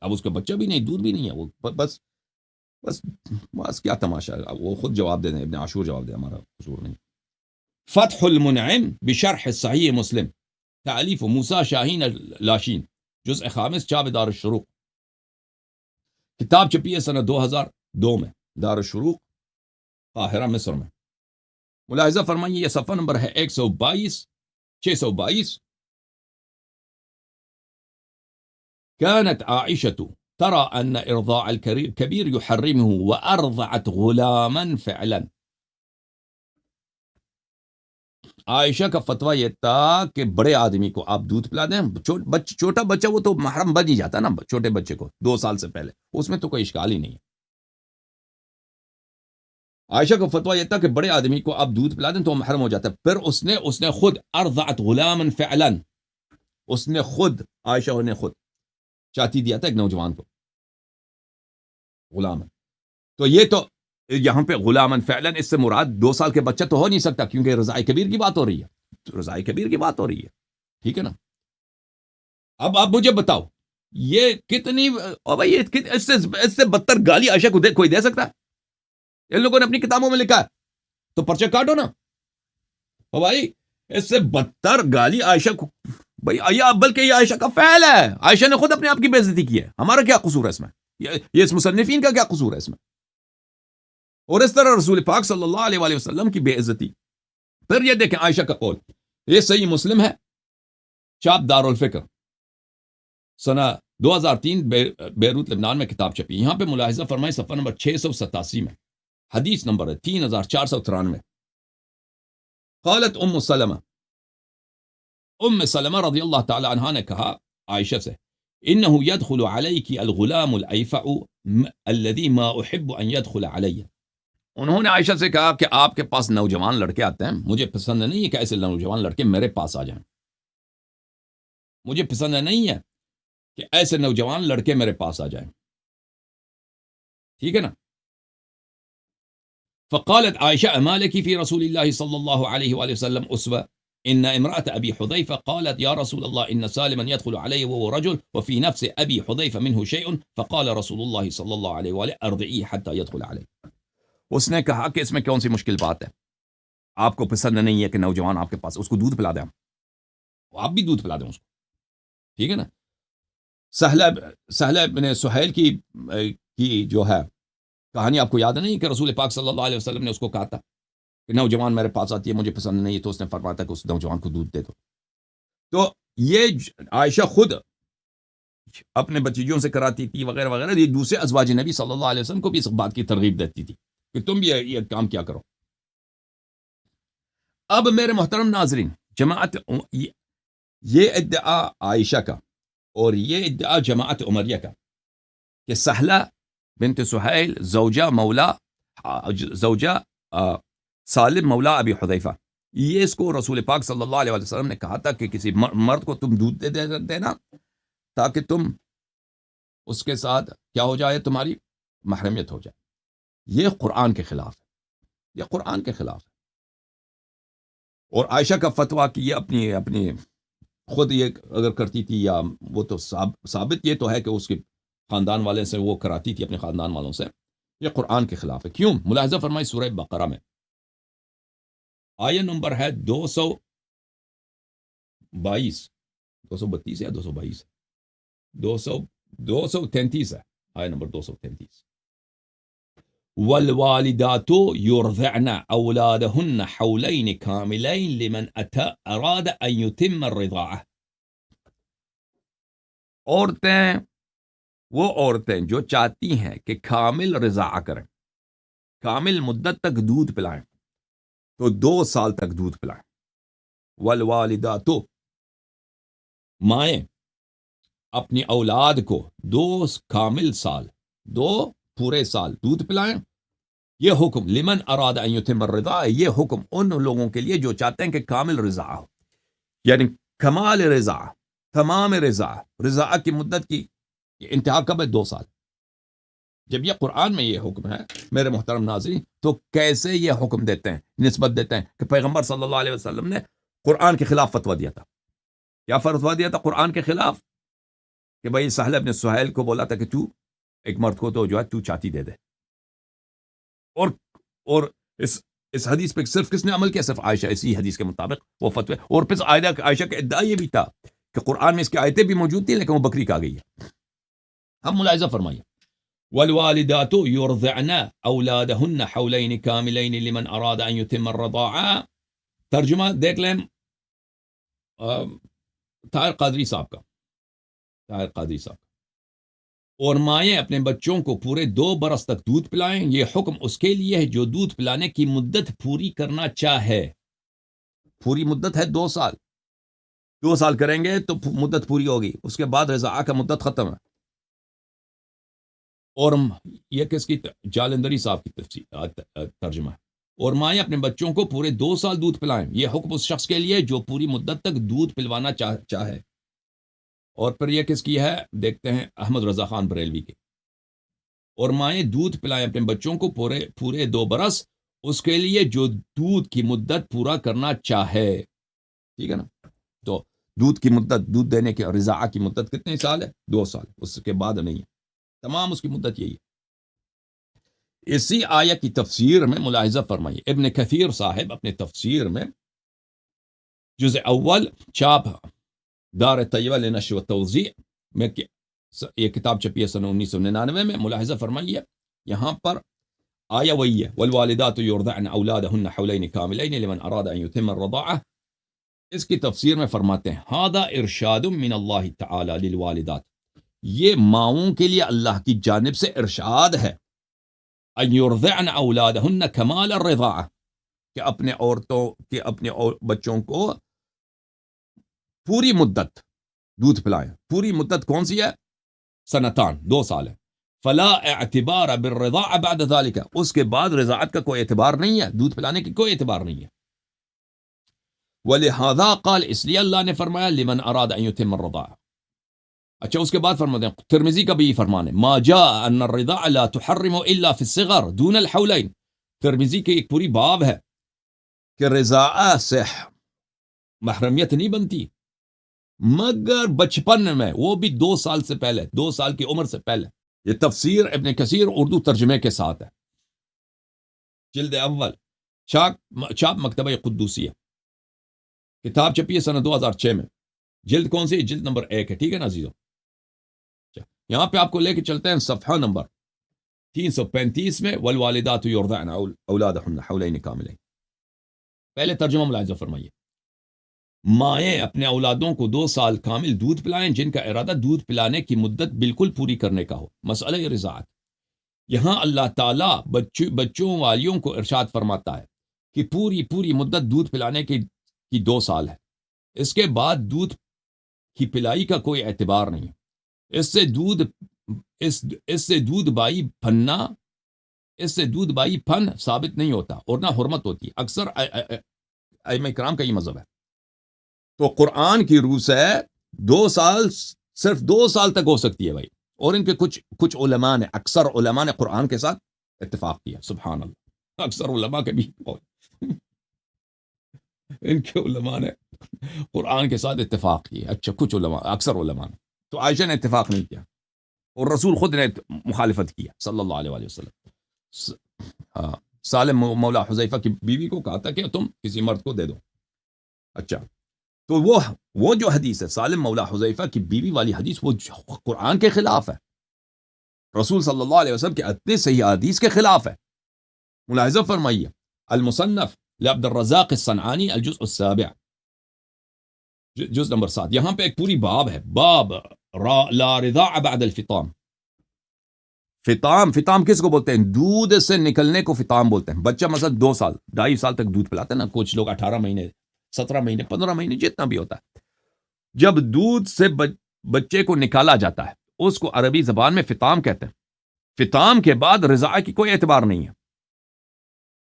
Speaker 1: اب اس کا بچہ بھی نہیں، دودھ بھی نہیں ہے، وہ بس بس بس کیا تماشا ہے، وہ خود جواب دے دیں، ابن عاشور جواب دے، ہمارا قصور نہیں. فتح المنعم بشرح صحیح مسلم تألیف موسیٰ شاہین لاشین، جزء خامس، چاپ دار الشروق، کتاب چھپی ہے سنہ 2002 میں، دار الشروق قاہرہ مصر میں. ملاحظہ فرمائیے یہ صفحہ نمبر ہے 122، 622. كانت عائشة ترى أن إرضاع الكبير يحرمه وأرضعت غلاما فعلا. عائشہ کا فتویٰ یہ تھا کہ بڑے آدمی کو آپ دودھ پلا دیں، چھوٹا بچہ وہ تو محرم بن ہی جاتا نا، چھوٹے بچے کو 2 سال سے پہلے، اس میں تو کوئی اشکال ہی نہیں ہے. عائشہ کا فتویٰ یہ تھا کہ بڑے آدمی کو آپ دودھ پلا دیں تو محرم ہو جاتا ہے. پھر اس نے خود ارضعت غلاما فعلا، اس نے خود، عائشہ نے خود چاتی دیا تھا ایک نوجوان کو، غلام. تو یہ تو یہاں پہ غلامن فعلا اس سے مراد 2 سال کے بچہ تو ہو نہیں سکتا، کیونکہ رضاء کبیر کی بات ہو رہی ہے، رضاء کبیر کی بات ہو رہی ہے، ٹھیک ہے نا. اب آپ مجھے بتاؤ یہ کتنی، بھائی اس سے بدتر گالی عائشہ کو کوئی دے سکتا ہے؟ ان لوگوں نے اپنی کتابوں میں لکھا ہے، تو پرچہ کاٹو نا. بھائی اس سے بدتر گالی عائشہ کو، بھائی بلکہ یہ عائشہ کا فعل ہے، عائشہ نے خود اپنے آپ کی بے عزتی کی ہے، ہمارا کیا قصور ہے اس میں؟ یہ اس مصنفین کا کیا قصور ہے اس میں؟ اور اس طرح رسول پاک صلی اللہ علیہ وآلہ وسلم کی بے عزتی. پھر یہ دیکھیں عائشہ کا قول، یہ صحیح مسلم ہے، چاپ دار الفکر، سنہ 2003 بیروت لبنان میں کتاب چھپی. یہاں پہ ملاحظہ فرمائیں صفحہ نمبر 687 میں، حدیث نمبر ہے 3493. قالت ام سلمہ رضی اللہ تعالی عنہ نے کہا عائشہ سے، انه يدخل عليك الغلام الایفع الذي ما احب ان يدخل علي. انہوں نے عائشہ سے کہا کہ آپ کے پاس نوجوان لڑکے آتے ہیں، مجھے پسند نہیں ہے کہ ایسے نوجوان لڑکے میرے پاس آ جائیں، مجھے پسند نہیں ہے کہ ایسے نوجوان لڑکے میرے پاس آ جائیں، ٹھیک ہے نا. فقالت عائشہ اما لك في رسول الله صلى الله عليه وآله وسلم اسوة ان امرأة ابي حذيفة قالت يا رسول الله ان سالما يدخل علي وهو رجل وفي نفس ابي حذيفة منه شيء فقال رسول الله صلى الله عليه وآله ارضعيه حتى يدخل علي. اس نے کہا کہ اس میں کون سی مشکل بات ہے، آپ کو پسند نہیں ہے کہ نوجوان آپ کے پاس، اس کو دودھ پلا دیں، آپ بھی دودھ پلا دیں اس کو، ٹھیک ہے نا. سہلہ بن سہیل کی جو ہے کہانی آپ کو یاد نہیں کہ رسول پاک صلی اللہ علیہ وسلم نے اس کو کہا تھا کہ نوجوان میرے پاس آتی ہے، مجھے پسند نہیں ہے، تو اس نے فرمایا تھا کہ اس نوجوان کو دودھ دے دو. تو یہ عائشہ خود اپنے بچیوں سے کراتی تھی وغیرہ وغیرہ، یہ دوسرے ازواج نبی صلی اللہ علیہ وسلم کو بھی اس بات کی ترغیب دیتی تھی کہ تم بھی یہ کام کیا کرو. اب میرے محترم ناظرین، جماعت یہ ادعا عائشہ کا اور یہ ادعا جماعت عمریہ کا کہ سہلہ بنت سہیل زوجہ سالم مولا ابی حذیفہ، یہ اس کو رسول پاک صلی اللہ علیہ وسلم نے کہا تھا کہ کسی مرد کو تم دودھ دے دینا تاکہ تم اس کے ساتھ کیا ہو جائے، تمہاری محرمیت ہو جائے. یہ قرآن کے خلاف ہے، یہ قرآن کے خلاف ہے. اور عائشہ کا فتویٰ کہ یہ اپنی خود یہ اگر کرتی تھی، یا وہ تو ثابت یہ تو ہے کہ اس کے خاندان والے سے وہ کراتی تھی، اپنے خاندان والوں سے، یہ قرآن کے خلاف ہے. کیوں؟ ملاحظہ فرمائی سورہ بقرہ میں آیہ نمبر ہے 232 یا 222، 233 ہے، آیہ نمبر 233. والوالدات يرضعن أولادهن حولين كاملين لمن أراد أن يتم الرضاعة. وہ عورتیں جو چاہتی ہیں کہ کامل رضاعہ کریں، کامل مدت تک دودھ پلائیں، تو 2 سال تک دودھ پلائیں. والوالدات، مائیں اپنی اولاد کو 2 کامل سال، 2 پورے سال دودھ پلائیں. یہ حکم لمن اراد ان یتم الرضاعہ، یہ حکم ان لوگوں کے لیے جو چاہتے ہیں کہ کامل رضاعہ ہو، یعنی کمال رضاعہ، تمام رضاعہ کی مدت کی انتہا کب ہے؟ 2 سال. جب یہ قرآن میں یہ حکم ہے میرے محترم ناظرین، تو کیسے یہ حکم دیتے ہیں، نسبت دیتے ہیں کہ پیغمبر صلی اللہ علیہ وسلم نے قرآن کے خلاف فتویٰ دیا تھا؟ کیا فتویٰ دیا تھا قرآن کے خلاف؟ کہ بھائی سہل بن سہیل کو بولا تھا کہ تو ایک مرد کو تو جو ہے تو چاٹی دے دے، اور اس حدیث پہ صرف کس نے عمل کیا؟ صرف عائشہ، اسی حدیث کے مطابق وہ فتوی، اور پھر عائشہ کا ادعا یہ بھی تھا کہ قرآن میں اس کی آیتیں بھی موجود تھیں لیکن وہ بکری کہا گئی ہے۔ ہم ملاحظہ فرمائیے، والوالدات يرضعن اولادهن حولين كاملين لمن اراد ان يتم الرضاعه۔ ترجمہ دیکھ لیں طاہر قادری صاحب کا، طاہر قادری صاحب، اور مائیں اپنے بچوں کو پورے 2 برس تک دودھ پلائیں، یہ حکم اس کے لیے ہے جو دودھ پلانے کی مدت پوری کرنا چاہے۔ پوری مدت ہے 2 سال، 2 سال کریں گے تو مدت پوری ہوگی، اس کے بعد رضاعہ کا مدت ختم ہے۔ اور یہ کس کی؟ جالندری صاحب کی ترجمہ ہے، اور مائیں اپنے بچوں کو پورے 2 سال دودھ پلائیں، یہ حکم اس شخص کے لیے جو پوری مدت تک دودھ پلوانا چاہے۔ اور پھر یہ کس کی ہے؟ دیکھتے ہیں احمد رضا خان بریلوی کے، اور مائیں دودھ پلائیں اپنے بچوں کو پورے 2 برس، اس کے لیے جو دودھ کی مدت پورا کرنا چاہے۔ ٹھیک ہے نا؟ تو دودھ کی مدت، دودھ دینے کی رضاعہ کی مدت کتنے سال ہے؟ 2 سال، اس کے بعد نہیں ہے، تمام اس کی مدت یہی ہے۔ اسی آیہ کی تفسیر میں ملاحظہ فرمائیے، ابن کثیر صاحب اپنے تفسیر میں جزء اول چھاپ دار طیبہ لنشر و توزیع میں یہ کتاب چھپی ہے سن 1999 میں، ملاحظہ فرمائیے یہاں پر آیہ وہی ہے، والوالدات یرضعن اولادهن حولین کاملین لمن اراد ان یتم الرضاعہ۔ اس کی تفسیر میں فرماتے ہیں ھذا ارشاد من اللہ تعالی للوالدات، یہ ماؤں کے لیے اللہ کی جانب سے ارشاد ہے، ان یرضعن اولادہن کمال الرضاعہ، کہ اپنے عورتوں کے اپنے بچوں کو پوری مدت دودھ پلائیں۔ پوری مدت کون سی ہے؟ سنتان، 2 سال ہے۔ فلا اعتبار بالرضاعہ بعد ذلك، اس کے بعد رضاعت کا کوئی اعتبار نہیں ہے، دودھ پلانے کی کوئی اعتبار نہیں ہے۔ ولہذا قال، اس لیے اللہ نے فرمایا لمن اراد ان یتم الرضاعہ۔ اچھا، اس کے بعد فرماتے ہیں ترمذی کا بھی یہ فرمان ہے، ما جاء ان الرضاع لا تحرم الا في الصغر دون الحولین۔ ترمذی کی ایک پوری باب ہے کہ رضاعہ سے محرمیت نہیں بنتی مگر بچپن میں، وہ بھی 2 سال سے پہلے، 2 سال کی عمر سے پہلے۔ یہ تفسیر ابن کثیر اردو ترجمے کے ساتھ ہے، جلد اول، چھاپ مکتبہ قدوسیہ، کتاب چھپی ہے سنہ 2006 میں، جلد کون سی؟ جلد نمبر 1 ہے۔ ٹھیک ہے نا عزیزو؟ یہاں پہ آپ کو لے کے چلتے ہیں صفحہ نمبر 335 میں، والوالدات یرضعن اولادہن حولین کاملین۔ پہلے ترجمہ ملاحظہ فرمائیے، مائیں اپنے اولادوں کو 2 سال کامل دودھ پلائیں جن کا ارادہ دودھ پلانے کی مدت بالکل پوری کرنے کا ہو۔ مسئلہ رضاعت، یہاں اللہ تعالیٰ بچوں والیوں کو ارشاد فرماتا ہے کہ پوری مدت دودھ پلانے کی 2 سال ہے، اس کے بعد دودھ کی پلائی کا کوئی اعتبار نہیں۔ اس سے دودھ بائی پھن ثابت نہیں ہوتا اور نہ حرمت ہوتی، اکثر ائمہ کرام کا یہ مذہب ہے۔ تو قرآن کی روح سے 2 سال، صرف 2 سال تک ہو سکتی ہے بھائی، اور ان کے کچھ علماء نے، اکثر علماء نے قرآن کے ساتھ اتفاق کیا۔ سبحان اللہ، اکثر علماء کے بھی ان کے علماء نے قرآن کے ساتھ اتفاق کیا۔ اچھا، کچھ علماء، اکثر علماء نے، تو عائشہ نے اتفاق نہیں کیا اور رسول خود نے مخالفت کیا صلی اللہ علیہ وسلم۔ سالم مولا حذیفہ کی بیوی کو کہا تھا کہ تم کسی مرد کو دے دو۔ اچھا، تو وہ جو حدیث ہے سالم مولا حذیفہ کی بیوی والی حدیث، وہ قرآن کے خلاف ہے، رسول صلی اللہ علیہ وسلم کے اتنے صحیح حدیث کے خلاف ہے۔ ملاحظہ فرمائیے، المصنف لعبد الرزاق الصنعانی، الجزء السابع، جز نمبر 7، یہاں پہ ایک پوری باب ہے، باب لا رضاع بعد الفطام۔ فطام کس کو بولتے ہیں؟ دودھ سے نکلنے کو فطام بولتے ہیں۔ بچہ مثلا 2 سال 2.5 سال تک دودھ پلاتا ہے نا، کچھ لوگ 18 مہینے 17 مہینے 15 مہینے جتنا بھی ہوتا ہے، جب دودھ سے بچے کو نکالا جاتا ہے اس کو عربی زبان میں فطام کہتے ہیں۔ فطام کے بعد رضاع کی کوئی اعتبار نہیں ہے۔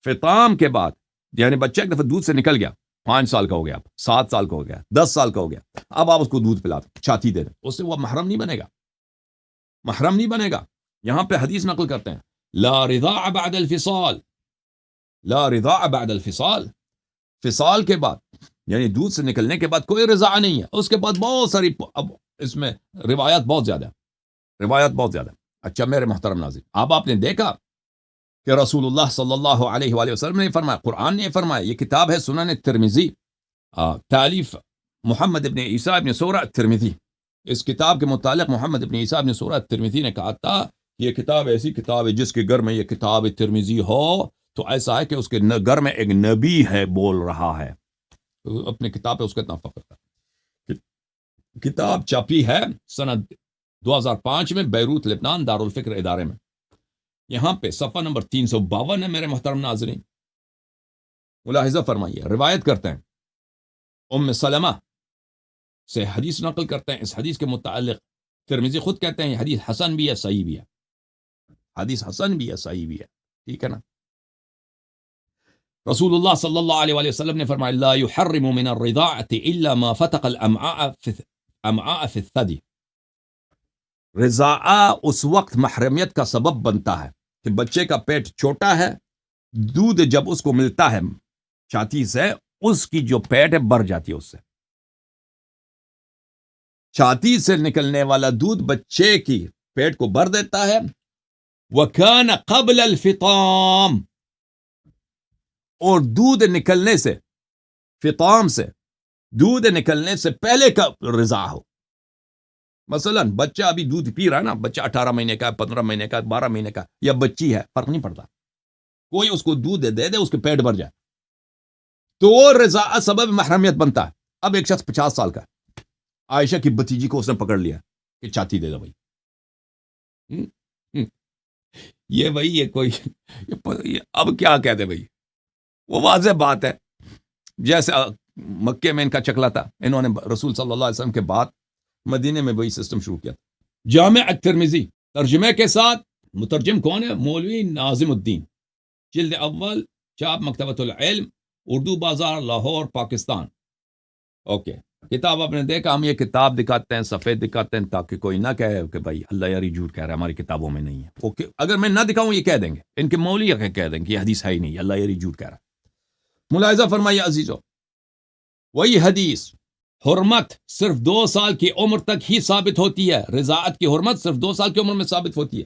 Speaker 1: فطام کے بعد یعنی بچہ ایک دفعہ دودھ سے نکل گیا، 5 سال کا ہو گیا، 7 سال کا ہو گیا، 10 سال کا ہو گیا، اب آپ اس کو دودھ پلاتے، چھاتی دے دیں، اس سے وہ محرم نہیں بنے گا، محرم نہیں بنے گا۔ یہاں پہ حدیث نقل کرتے ہیں، لا رضاع بعد الفصال، لا رضاع بعد الفصال، فصال کے بعد یعنی دودھ سے نکلنے کے بعد کوئی رضاع نہیں ہے، اس کے بعد بہت ساری اس میں روایات بہت زیادہ ہے، روایات بہت زیادہ ہے۔ اچھا میرے محترم ناظرین، اب آپ نے دیکھا کہ رسول اللہ صلی اللہ علیہ وآلہ وسلم نے فرمایا، قرآن نے فرمایا، یہ کتاب ہے سنن ترمذی، تالیف محمد ابن عیسیٰ ابن سورہ ترمذی۔ اس کتاب کے متعلق محمد ابن عیسیٰ ابن سورہ ترمذی نے کہا تھا کہ یہ کتاب ایسی کتاب ہے جس کے گھر میں یہ کتاب ترمذی ہو تو ایسا ہے کہ اس کے گھر میں ایک نبی ہے بول رہا ہے۔ اپنے کتاب پہ اس کا اتنا فخر تھا۔ کتاب چھپی ہے سنہ 2005 میں بیروت لبنان دارالفکر ادارے میں۔ یہاں پہ صفحہ نمبر 352 ہے میرے محترم ناظرین، ملاحظہ فرمائیے۔ روایت کرتے ہیں ام سلمہ سے حدیث نقل کرتے ہیں، اس حدیث کے متعلق ترمذی خود کہتے ہیں یہ حدیث حسن بھی ہے صحیح بھی ہے، حدیث حسن بھی ہے صحیح بھی ہے، ٹھیک ہے نا۔ رسول اللہ صلی اللہ علیہ وآلہ وسلم نے فرمایا لا يحرم من الرضاعة الا ما فتق الامعاء في الثدي۔ رضاعہ اس وقت محرمیت کا سبب بنتا ہے کہ بچے کا پیٹ چھوٹا ہے، دودھ جب اس کو ملتا ہے چھاتی سے، اس کی جو پیٹ ہے بڑھ جاتی ہے، اس سے چھاتی سے نکلنے والا دودھ بچے کی پیٹ کو بھر دیتا ہے۔ وَكَانَ قَبْلَ الْفِطَامِ، اور دودھ نکلنے سے، فطام سے، دودھ نکلنے سے پہلے کا رضاع ہو۔ مثلا بچہ ابھی دودھ پی رہا ہے نا، بچہ 18 مہینے کا، 15 مہینے کا، 12 مہینے کا، یا بچی ہے، فرق نہیں پڑتا، کوئی اس کو دودھ دے دے اس کے پیٹ بھر جائے تو وہ رضاع سبب محرمیت بنتا ہے۔ اب ایک شخص 50 سال کا، عائشہ کی بھتیجی کو اس نے پکڑ لیا کہ چھاتی دے دو بھائی، یہ بھائی یہ کوئی اب کیا کہتے بھائی، وہ واضح بات ہے۔ جیسے مکے میں ان کا چکلا تھا، انہوں نے رسول صلی اللہ علیہ وسلم کے بعد مدینے میں وہی سسٹم شروع کیا تھا۔ جامع الترمذی ترجمے کے ساتھ، مترجم کون ہے؟ مولوی ناظم الدین، جلد اول، چاپ مکتبۃ العلم، اردو بازار، لاہور، پاکستان۔ اوکے، کتاب آپ نے دیکھا، ہم یہ کتاب دکھاتے ہیں، صفحے دکھاتے ہیں تاکہ کوئی نہ کہے کہ بھائی اللہ یاری جھوٹ کہہ رہا ہے، ہماری کتابوں میں نہیں ہے۔ اوکے، اگر میں نہ دکھاؤں یہ کہہ دیں گے، ان کے مولوی کہہ دیں گے یہ حدیث ہے ہی نہیں، اللہ یاری جھوٹ کہہ رہا ہے۔ ملاحظہ فرمائیے عزیزو، وہی حدیث، حرمت صرف 2 سال کی عمر تک ہی ثابت ہوتی ہے، رضاعت کی حرمت صرف 2 سال کی عمر میں ثابت ہوتی ہے۔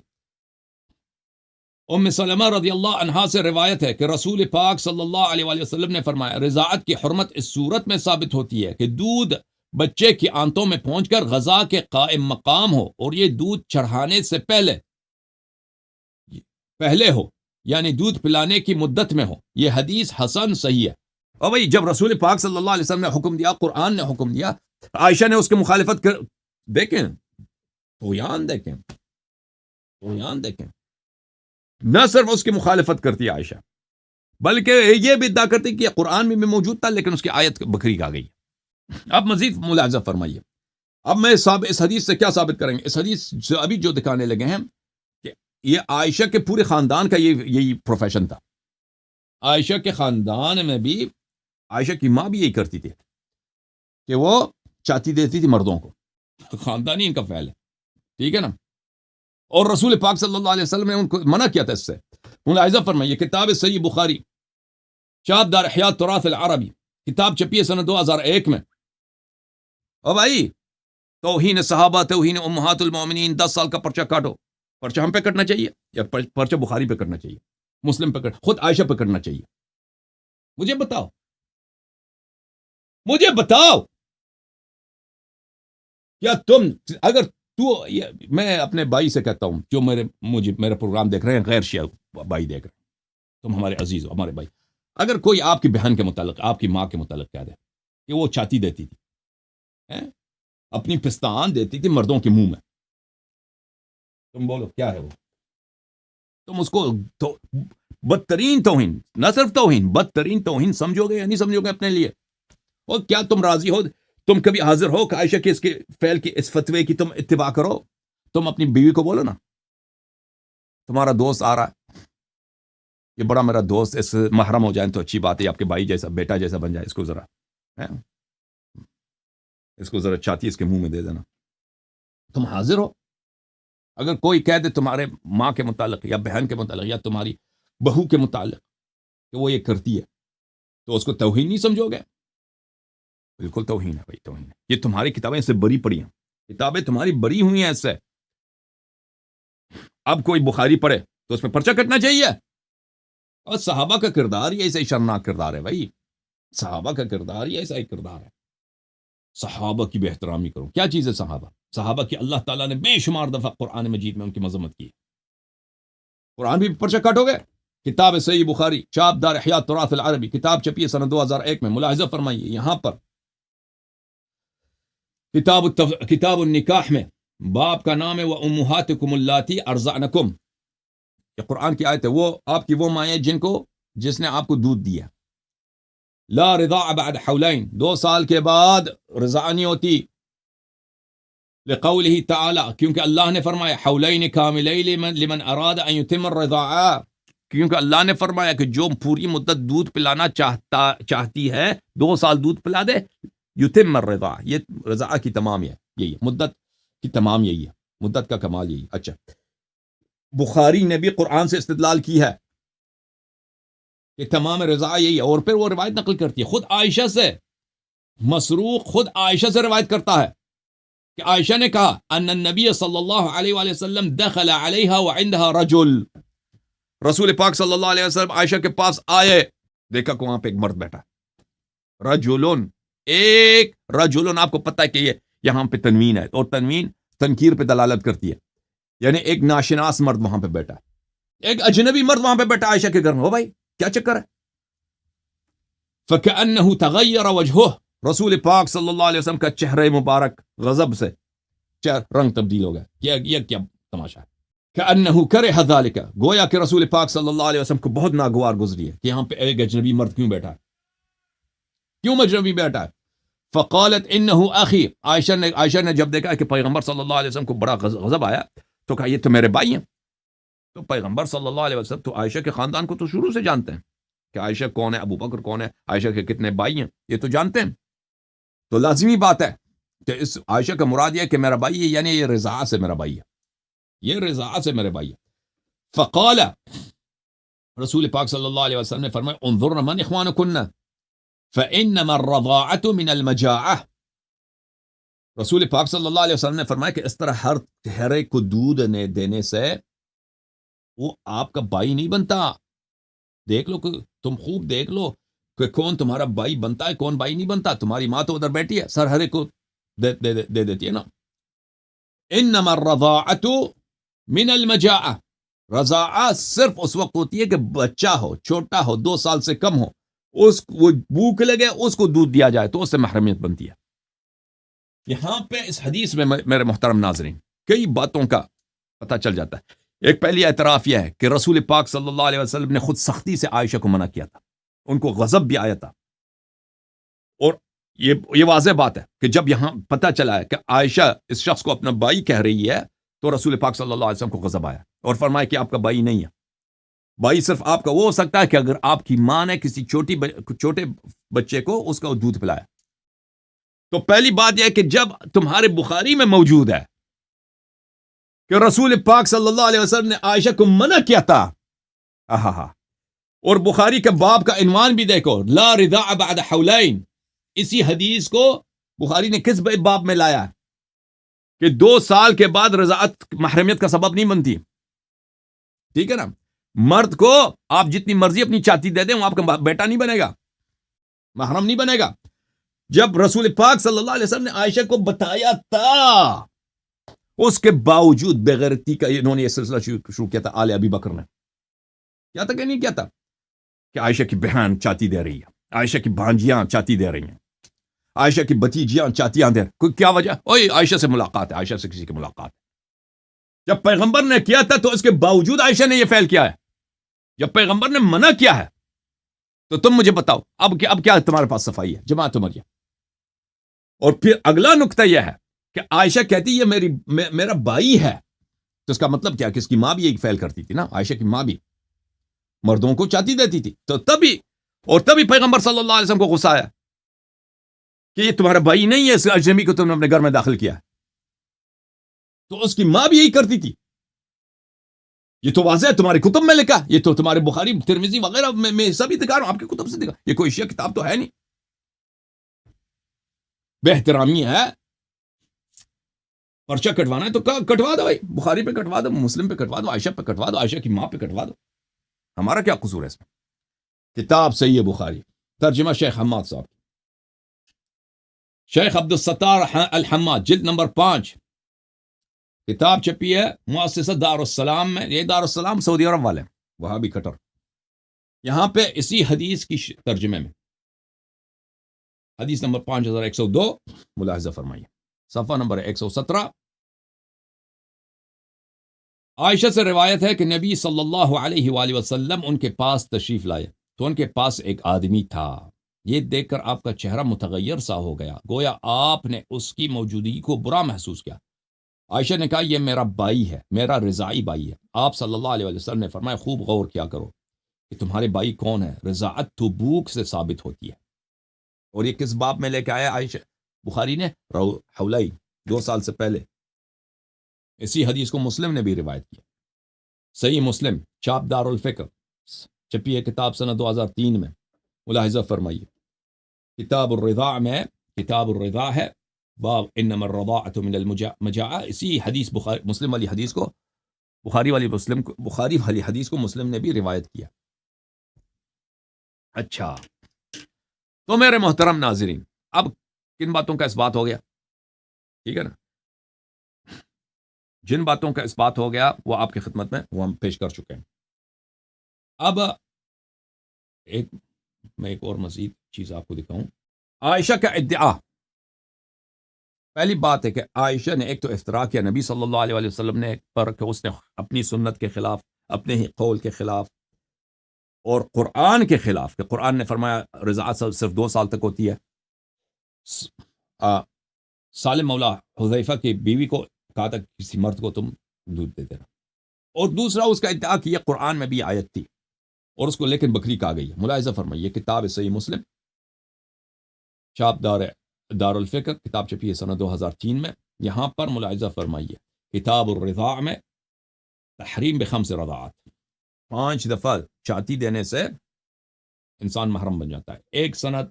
Speaker 1: ام سلمہ رضی اللہ عنہا سے روایت ہے کہ رسول پاک صلی اللہ علیہ وآلہ وسلم نے فرمایا رضاعت کی حرمت اس صورت میں ثابت ہوتی ہے کہ دودھ بچے کی آنتوں میں پہنچ کر غذا کے قائم مقام ہو، اور یہ دودھ چڑھانے سے پہلے ہو، یعنی دودھ پلانے کی مدت میں ہو۔ یہ حدیث حسن صحیح ہے۔ اور بھائی جب رسول پاک صلی اللہ علیہ وسلم نے حکم دیا، قرآن نے حکم دیا، عائشہ نے اس کی مخالفت کر، دیکھیں دیکھیں، نہ صرف اس کی مخالفت کرتی عائشہ، بلکہ یہ بھی ادعا کرتی کہ قرآن میں بھی موجود تھا لیکن اس کی آیت بکھری آ گئی۔ اب مزید ملاحظہ فرمائیے، اب میں اس حدیث سے کیا ثابت کریں گے؟ اس حدیث سے ابھی جو دکھانے لگے ہیں کہ یہ عائشہ کے پورے خاندان کا یہی پروفیشن تھا۔ عائشہ کے خاندان میں بھی عائشہ کی ماں بھی یہی کرتی تھی کہ وہ چاتی دیتی تھی مردوں کو، خاندانی ان کا فعل ہے، ٹھیک ہے نا۔ اور رسول پاک صلی اللہ علیہ وسلم نے ان کو منع کیا تھا اس سے۔ ملاحظہ فرمائیے، کتاب صحیح بخاری، چاپ دار احیاء التراث العربی، کتاب چھپی ہے سنہ 2001 میں۔ اور بھائی توہین صحابہ، توہین امہات المومنین، 10 سال کا پرچہ کاٹو، پرچہ ہم پہ کٹنا چاہیے یا پرچہ بخاری پہ کرنا چاہیے، مسلم پہ خود عائشہ پہ کرنا چاہیے؟ مجھے بتاؤ کیا تم، اگر میں اپنے بھائی سے کہتا ہوں جو میرا پروگرام دیکھ رہے ہیں، غیر شیعہ بھائی دیکھ رہے ہیں، تم ہمارے عزیز ہو، ہمارے بھائی، اگر کوئی آپ کی بہن کے متعلق، آپ کی ماں کے متعلق کہہ دے کہ وہ چھاتی دیتی تھی، اپنی پستان دیتی تھی مردوں کے منہ میں، تم بولو کیا ہے وہ؟ تم اس کو بدترین توہین، نہ صرف توہین، بدترین توہین سمجھو گے یا نہیں سمجھو گے اپنے لیے؟ اور کیا تم راضی ہو، تم کبھی حاضر ہو کہ عائشہ کے اس کے فعل کی، اس فتوے کی تم اتباع کرو؟ تم اپنی بیوی کو بولو نا، تمہارا دوست آ رہا ہے، یہ بڑا میرا دوست، اس محرم ہو جائیں تو اچھی بات ہے، آپ کے بھائی جیسا، بیٹا جیسا بن جائے، اس کو ذرا چھاتی اس کے منہ میں دے دینا۔ تم حاضر ہو؟ اگر کوئی کہہ دے تمہارے ماں کے متعلق یا بہن کے متعلق یا تمہاری بہو کے متعلق کہ وہ یہ کرتی ہے، تو اس کو توہین نہیں سمجھو گے؟ بالکل توہین ہے بھائی، توہین ہے۔ یہ تمہاری کتابیں اس سے بری پڑی ہیں، کتابیں تمہاری بری ہوئی ہیں اس سے. اب کوئی بخاری پڑھے تو اس میں پرچہ کٹنا چاہیے. اور صحابہ کا کردار ہی ایسا ہی شرمناک کردار ہے بھائی. صحابہ کا کردار ہی ایسا ہی کردار ہے. صحابہ کی بے احترامی کرو. کیا چیز ہے صحابہ؟ صحابہ کی اللہ تعالیٰ نے بے شمار دفعہ قرآن مجید میں ان کی مذمت کی. قرآن بھی پرچہ کٹو گے. کتاب صحیح بخاری چاپ دار احیاء تراث العربی کتاب چھپی ہے سنہ 2001 میں. ملاحظہ فرمائیے یہاں پر کتاب النکاح میں باب کا نام ہے وَأُمُّهَاتِكُمُ اللَّاتِي أَرْضَعْنَكُمْ. یہ قرآن کی آیت ہے. وہ آپ کی وہ مائیں جس نے آپ کو دودھ دیا. لا رضاع بعد حولین 2 سال کے بعد رضاع نہیں ہوتی. لقوله تعالی کیونکہ اللہ نے فرمایا حولین کاملین لمن اراد ان یتم الرضاع. کیونکہ اللہ نے فرمایا کہ جو پوری مدت دودھ پلانا چاہتی ہے 2 سال دودھ پلا دے. یتم الرضاع یہ رضاع کی تمام ہے. یہی مدت کی تمام یہی ہے. مدت کا کمال یہی. اچھا بخاری نے بھی قرآن سے استدلال کی ہے کہ تمام رضاع یہی ہے. اور پھر وہ روایت نقل کرتی ہے خود عائشہ سے. مسروق خود عائشہ سے روایت کرتا ہے کہ عائشہ نے کہا ان النبی صلی اللہ علیہ وآلہ وسلم دخل علیہا وعندها رجل. رسول پاک صلی اللہ علیہ وسلم عائشہ کے پاس آئے. دیکھا کہ وہاں پہ ایک مرد بیٹھا. رجلن ایک رجلن آپ کو پتہ ہے کہ یہ یہاں پہ تنوین ہے اور تنوین تنکیر پہ دلالت کرتی ہے. یعنی ایک ناشناس مرد وہاں پہ بیٹھا ہے. ایک اجنبی مرد وہاں پہ بیٹھا عائشہ کے گھر میں. ہو بھائی کیا چکر ہے؟ فَكَأَنَّهُ تَغَيَّرَ وَجْهُهُ. رسول پاک صلی اللہ علیہ وسلم کا چہرہ مبارک غضب سے رنگ تبدیل ہو گیا. یہ کیا تماشا ہے؟ كَأَنَّهُ كَرِهَ ذَلِكَ. گویا کہ رسول پاک صلی اللہ علیہ وسلم کو بہت ناگوار گزری ہے کہ یہاں پہ ایک اجنبی مرد کیوں بیٹھا ہے. کیوں اجنبی بیٹھا ہے؟ فقالت انه اخی. عائشہ نے جب دیکھا کہ پیغمبر صلی اللہ علیہ وسلم کو بڑا غضب آیا تو کہا یہ تو میرے بھائی ہیں. تو پیغمبر صلی اللہ علیہ وسلم تو عائشہ کے خاندان کو تو شروع سے جانتے ہیں کہ عائشہ کون ہے, ابو بکر کون ہے, عائشہ کے کتنے بھائی ہیں, یہ تو جانتے ہیں. تو لازمی بات ہے کہ اس عائشہ کا مراد یہ کہ میرا بھائی ہے, یعنی یہ رضاع سے میرا بھائی ہے, یہ رضاع سے میرے بھائی ہے. فقال رسول پاک صلی اللہ علیہ وسلم نے فرمایا انظرن من اخوانکن فانما الرضاعة من المجاعة. رسول پاک صلی اللہ علیہ وسلم نے فرمایا کہ اس طرح ہر چہرے کو دودھ دینے سے وہ آپ کا بھائی نہیں بنتا. دیکھ لو کہ تم خوب دیکھ لو کہ کون تمہارا بھائی بنتا ہے کون بھائی نہیں بنتا. تمہاری ماں تو ادھر بیٹھی ہے, سر ہرے کو دے دیتی ہے نا. انما الرضاعة من المجاعة. رضاعہ صرف اس وقت ہوتی ہے کہ بچہ ہو, چھوٹا ہو, 2 سال سے کم ہو, وہ بھوک لگے اس کو دودھ دیا جائے تو اس سے محرمیت بنتی ہے. یہاں پہ اس حدیث میں میرے محترم ناظرین کئی باتوں کا پتہ چل جاتا ہے. ایک پہلی اعتراف یہ ہے کہ رسول پاک صلی اللہ علیہ وسلم نے خود سختی سے عائشہ کو منع کیا تھا, ان کو غضب بھی آیا تھا. اور یہ واضح بات ہے کہ جب یہاں پتہ چلا ہے کہ عائشہ اس شخص کو اپنا بھائی کہہ رہی ہے تو رسول پاک صلی اللہ علیہ وسلم کو غضب آیا اور فرمایا کہ آپ کا بھائی نہیں ہے. بھائی صرف آپ کا وہ ہو سکتا ہے کہ اگر آپ کی ماں نے کسی چھوٹے بچے کو اس کا دودھ پلایا. تو پہلی بات یہ ہے کہ جب تمہارے بخاری میں موجود ہے کہ رسول پاک صلی اللہ علیہ وسلم نے عائشہ کو منع کیا تھا, اور بخاری کے باب کا عنوان بھی دیکھو لا رضاع بعد حولین. اسی حدیث کو بخاری نے کس باب میں لایا کہ 2 سال کے بعد رضاعت محرمیت کا سبب نہیں بنتی. ٹھیک ہے نا. مرد کو آپ جتنی مرضی اپنی چاتی دے دیں وہ آپ کا بیٹا نہیں بنے گا, محرم نہیں بنے گا. جب رسول پاک صلی اللہ علیہ وسلم نے عائشہ کو بتایا تھا, اس کے باوجود بغیرتی کا انہوں نے یہ سلسلہ شروع کیا تھا. آل ابی بکر نے کیا تھا کہ نہیں کیا تھا کہ عائشہ کی بہن چاتی دے رہی ہے, عائشہ کی بھانجیاں چاتی دے رہی ہیں, عائشہ کی بھتیجیاں چاتیاں دے رہی. کوئی کیا وجہ؟ اوے عائشہ سے ملاقات ہے, عائشہ سے کسی کی ملاقات ہے. جب پیغمبر نے کیا تھا تو اس کے باوجود عائشہ نے یہ فعل کیا ہے. جب پیغمبر نے منع کیا ہے تو تم مجھے بتاؤ اب کیا تمہارے پاس صفائی ہے جماعت عمریہ. اور پھر اگلا نقطہ یہ ہے کہ عائشہ کہتی یہ میرا بھائی ہے, تو اس کا مطلب کیا کہ اس کی ماں بھی ایک فعل کرتی تھی نا. عائشہ کی ماں بھی مردوں کو چاتی دیتی تھی. تو تبھی پیغمبر صلی اللہ علیہ وسلم کو غصہ آیا کہ یہ تمہارا بھائی نہیں ہے, اس اجنبی کو تم نے اپنے گھر میں داخل کیا. تو اس کی ماں بھی یہی کرتی تھی. یہ تو واضح ہے, تمہارے کتب میں لکھا, یہ تو تمہارے بخاری ترمذی وغیرہ میں سبھی دکھا رہا ہوں, آپ کی کتب سے دکھا. یہ کوئی شیعہ کتاب تو ہے نہیں. بے احترامی ہے. پرچہ کٹوانا ہے تو کٹوا دو بھائی، بخاری پہ کٹوا دو، مسلم پہ کٹوا دو، عائشہ پہ کٹوا دو، عائشہ کی ماں پہ کٹوا دو، ہمارا کیا قصور ہے اس میں؟ کتاب صحیح بخاری، ترجمہ شیخ حماد صاحب، شیخ عبد الستار الحماد، جلد نمبر 5، کتاب چھپی ہے مؤسسہ دار السلام میں. یہ دار السلام سعودی عرب والے، وہاں بھی کٹر. یہاں پہ اسی حدیث کی ترجمے میں حدیث نمبر 5102 ملاحظہ فرمائیے، صفحہ نمبر 117. عائشہ سے روایت ہے کہ نبی صلی اللہ علیہ وآلہ وسلم ان کے پاس تشریف لائے تو ان کے پاس ایک آدمی تھا. یہ دیکھ کر آپ کا چہرہ متغیر سا ہو گیا، گویا آپ نے اس کی موجودگی کو برا محسوس کیا. عائشہ نے کہا یہ میرا بائی ہے، میرا رضاعی بائی ہے. آپ صلی اللہ علیہ وسلم نے فرمایا خوب غور کیا کرو کہ تمہارے بائی کون ہے. رضاعت تبوک سے ثابت ہوتی ہے. اور یہ کس باب میں لے کے آیا عائشہ بخاری نے؟ حولائی، 2 سال سے پہلے. اسی حدیث کو مسلم نے بھی روایت کیا. صحیح مسلم، چاپ دار الفکر، چھپی ہے کتاب سنہ 2003 میں، ملاحظہ فرمائیے. کتاب الرضاع میں، کتاب الرضاع ہے، باب انما الرضاعة من المجاعة. اسی حدیث مسلم والی حدیث کو بخاری والی حدیث کو مسلم نے بھی روایت کیا. اچھا تو میرے محترم ناظرین، اب کن باتوں کا اس بات ہو گیا؟ ٹھیک ہے نا، جن باتوں کا اس بات ہو گیا وہ آپ کی خدمت میں وہ ہم پیش کر چکے ہیں. اب میں ایک اور مزید چیز آپ کو دکھاؤں. عائشہ کا ادعا، پہلی بات ہے کہ عائشہ نے ایک تو افترا کیا نبی صلی اللہ علیہ وسلم نے پر کہ اس نے اپنی سنت کے خلاف، اپنے ہی قول کے خلاف اور قرآن کے خلاف، کہ قرآن نے فرمایا رضاعت صرف 2 سال تک ہوتی ہے. سالم مولا حذیفہ کی بیوی کو کہا تھا کسی مرد کو تم دودھ دے دینا. اور دوسرا اس کا ادعا کیا قرآن میں بھی آیت تھی اور اس کو لیکن بکری کہا گئی ہے. ملاحظہ فرمائیے کتاب صحیح مسلم، چاپ دار الفکر، کتاب چھپی ہے سنہ 2003 میں. یہاں پر ملاحظہ فرمائیے کتاب الرضاع میں تحریم ب5 رضاعات، 5 دفعہ چاتی دینے سے انسان محرم بن جاتا ہے. 1 سند،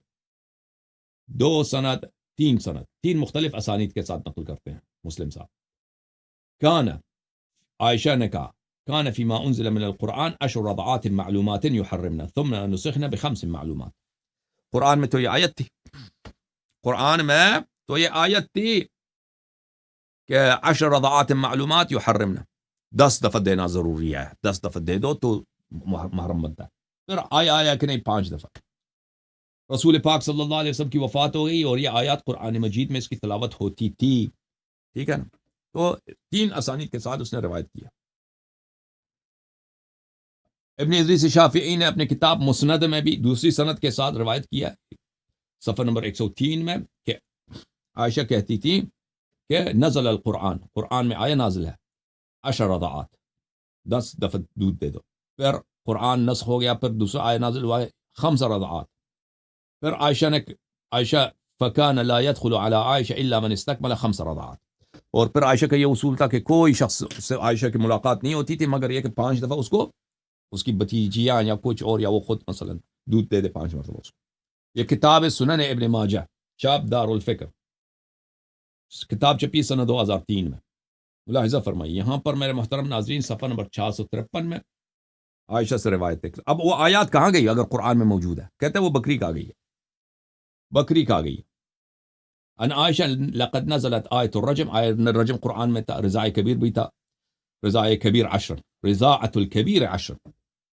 Speaker 1: 2 سند، 3 سند، 3 مختلف اسانید کے ساتھ نقل کرتے ہیں مسلم صاحب. کان، عائشہ نے کہا کان فیما انزل من القرآن 10 رضعات معلومات یحرمنا ثم نسخنا ب5 معلومات. قرآن میں تو یہ آیت تھی، قرآن میں تو یہ آیت تھی کہ 10 رضعات معلومات یحرمنا، 10 دفعہ دینا ضروری ہے، 10 دفعہ دے دو تو محرم بنتا ہے. پھر آیا کہ نہیں 5 دفعہ. رسول پاک صلی اللہ علیہ وسلم کی وفات ہو گئی اور یہ آیات قرآن مجید میں اس کی تلاوت ہوتی تھی. ٹھیک ہے نا، تو 3 اسانید کے ساتھ اس نے روایت کیا. ابن ادریس شافعی نے اپنے کتاب مسند میں بھی دوسری سند کے ساتھ روایت کیا، صفحہ نمبر 103 میں، کہ عائشہ کہتی تھی کہ نزل القرآن، قرآن میں آیا نازل ہے 10 رضعات، 10 دفعہ دودھ دے دو. پھر قرآن نسخ ہو گیا، پھر دوسرا آیا نازل ہوا ہے 5 رضعات. پھر عائشہ فکان لا يدخل على عائشہ الا من استکمل 5 رضعات. اور پھر عائشہ کا یہ اصول تھا کہ کوئی شخص سے عائشہ کی ملاقات نہیں ہوتی تھی مگر یہ کہ 5 دفعہ اس کو، اس کی بھتیجیاں یا کچھ اور، یا وہ خود مثلا دودھ دے دے 5 مرتبہ اس کو. یہ کتاب سنن ابن ماجہ، چاپ دار الفکر، کتاب چھپی سنہ 2003 میں. ملاحظہ فرمائیے یہاں پر میرے محترم ناظرین صفحہ نمبر 453 میں عائشہ سے روایت ہے. اب وہ آیات کہاں گئی اگر قرآن میں موجود ہے؟ کہتے ہیں وہ بکری کہا گئی ہے، بکری کہا گئی. ان عائشہ لقد نزلت آیت الرجم، آیت الرجم قرآن میں تھا. رضاع کبیر بھی تھا، رضاع کبیر 10، رضاعت الکبیر 10،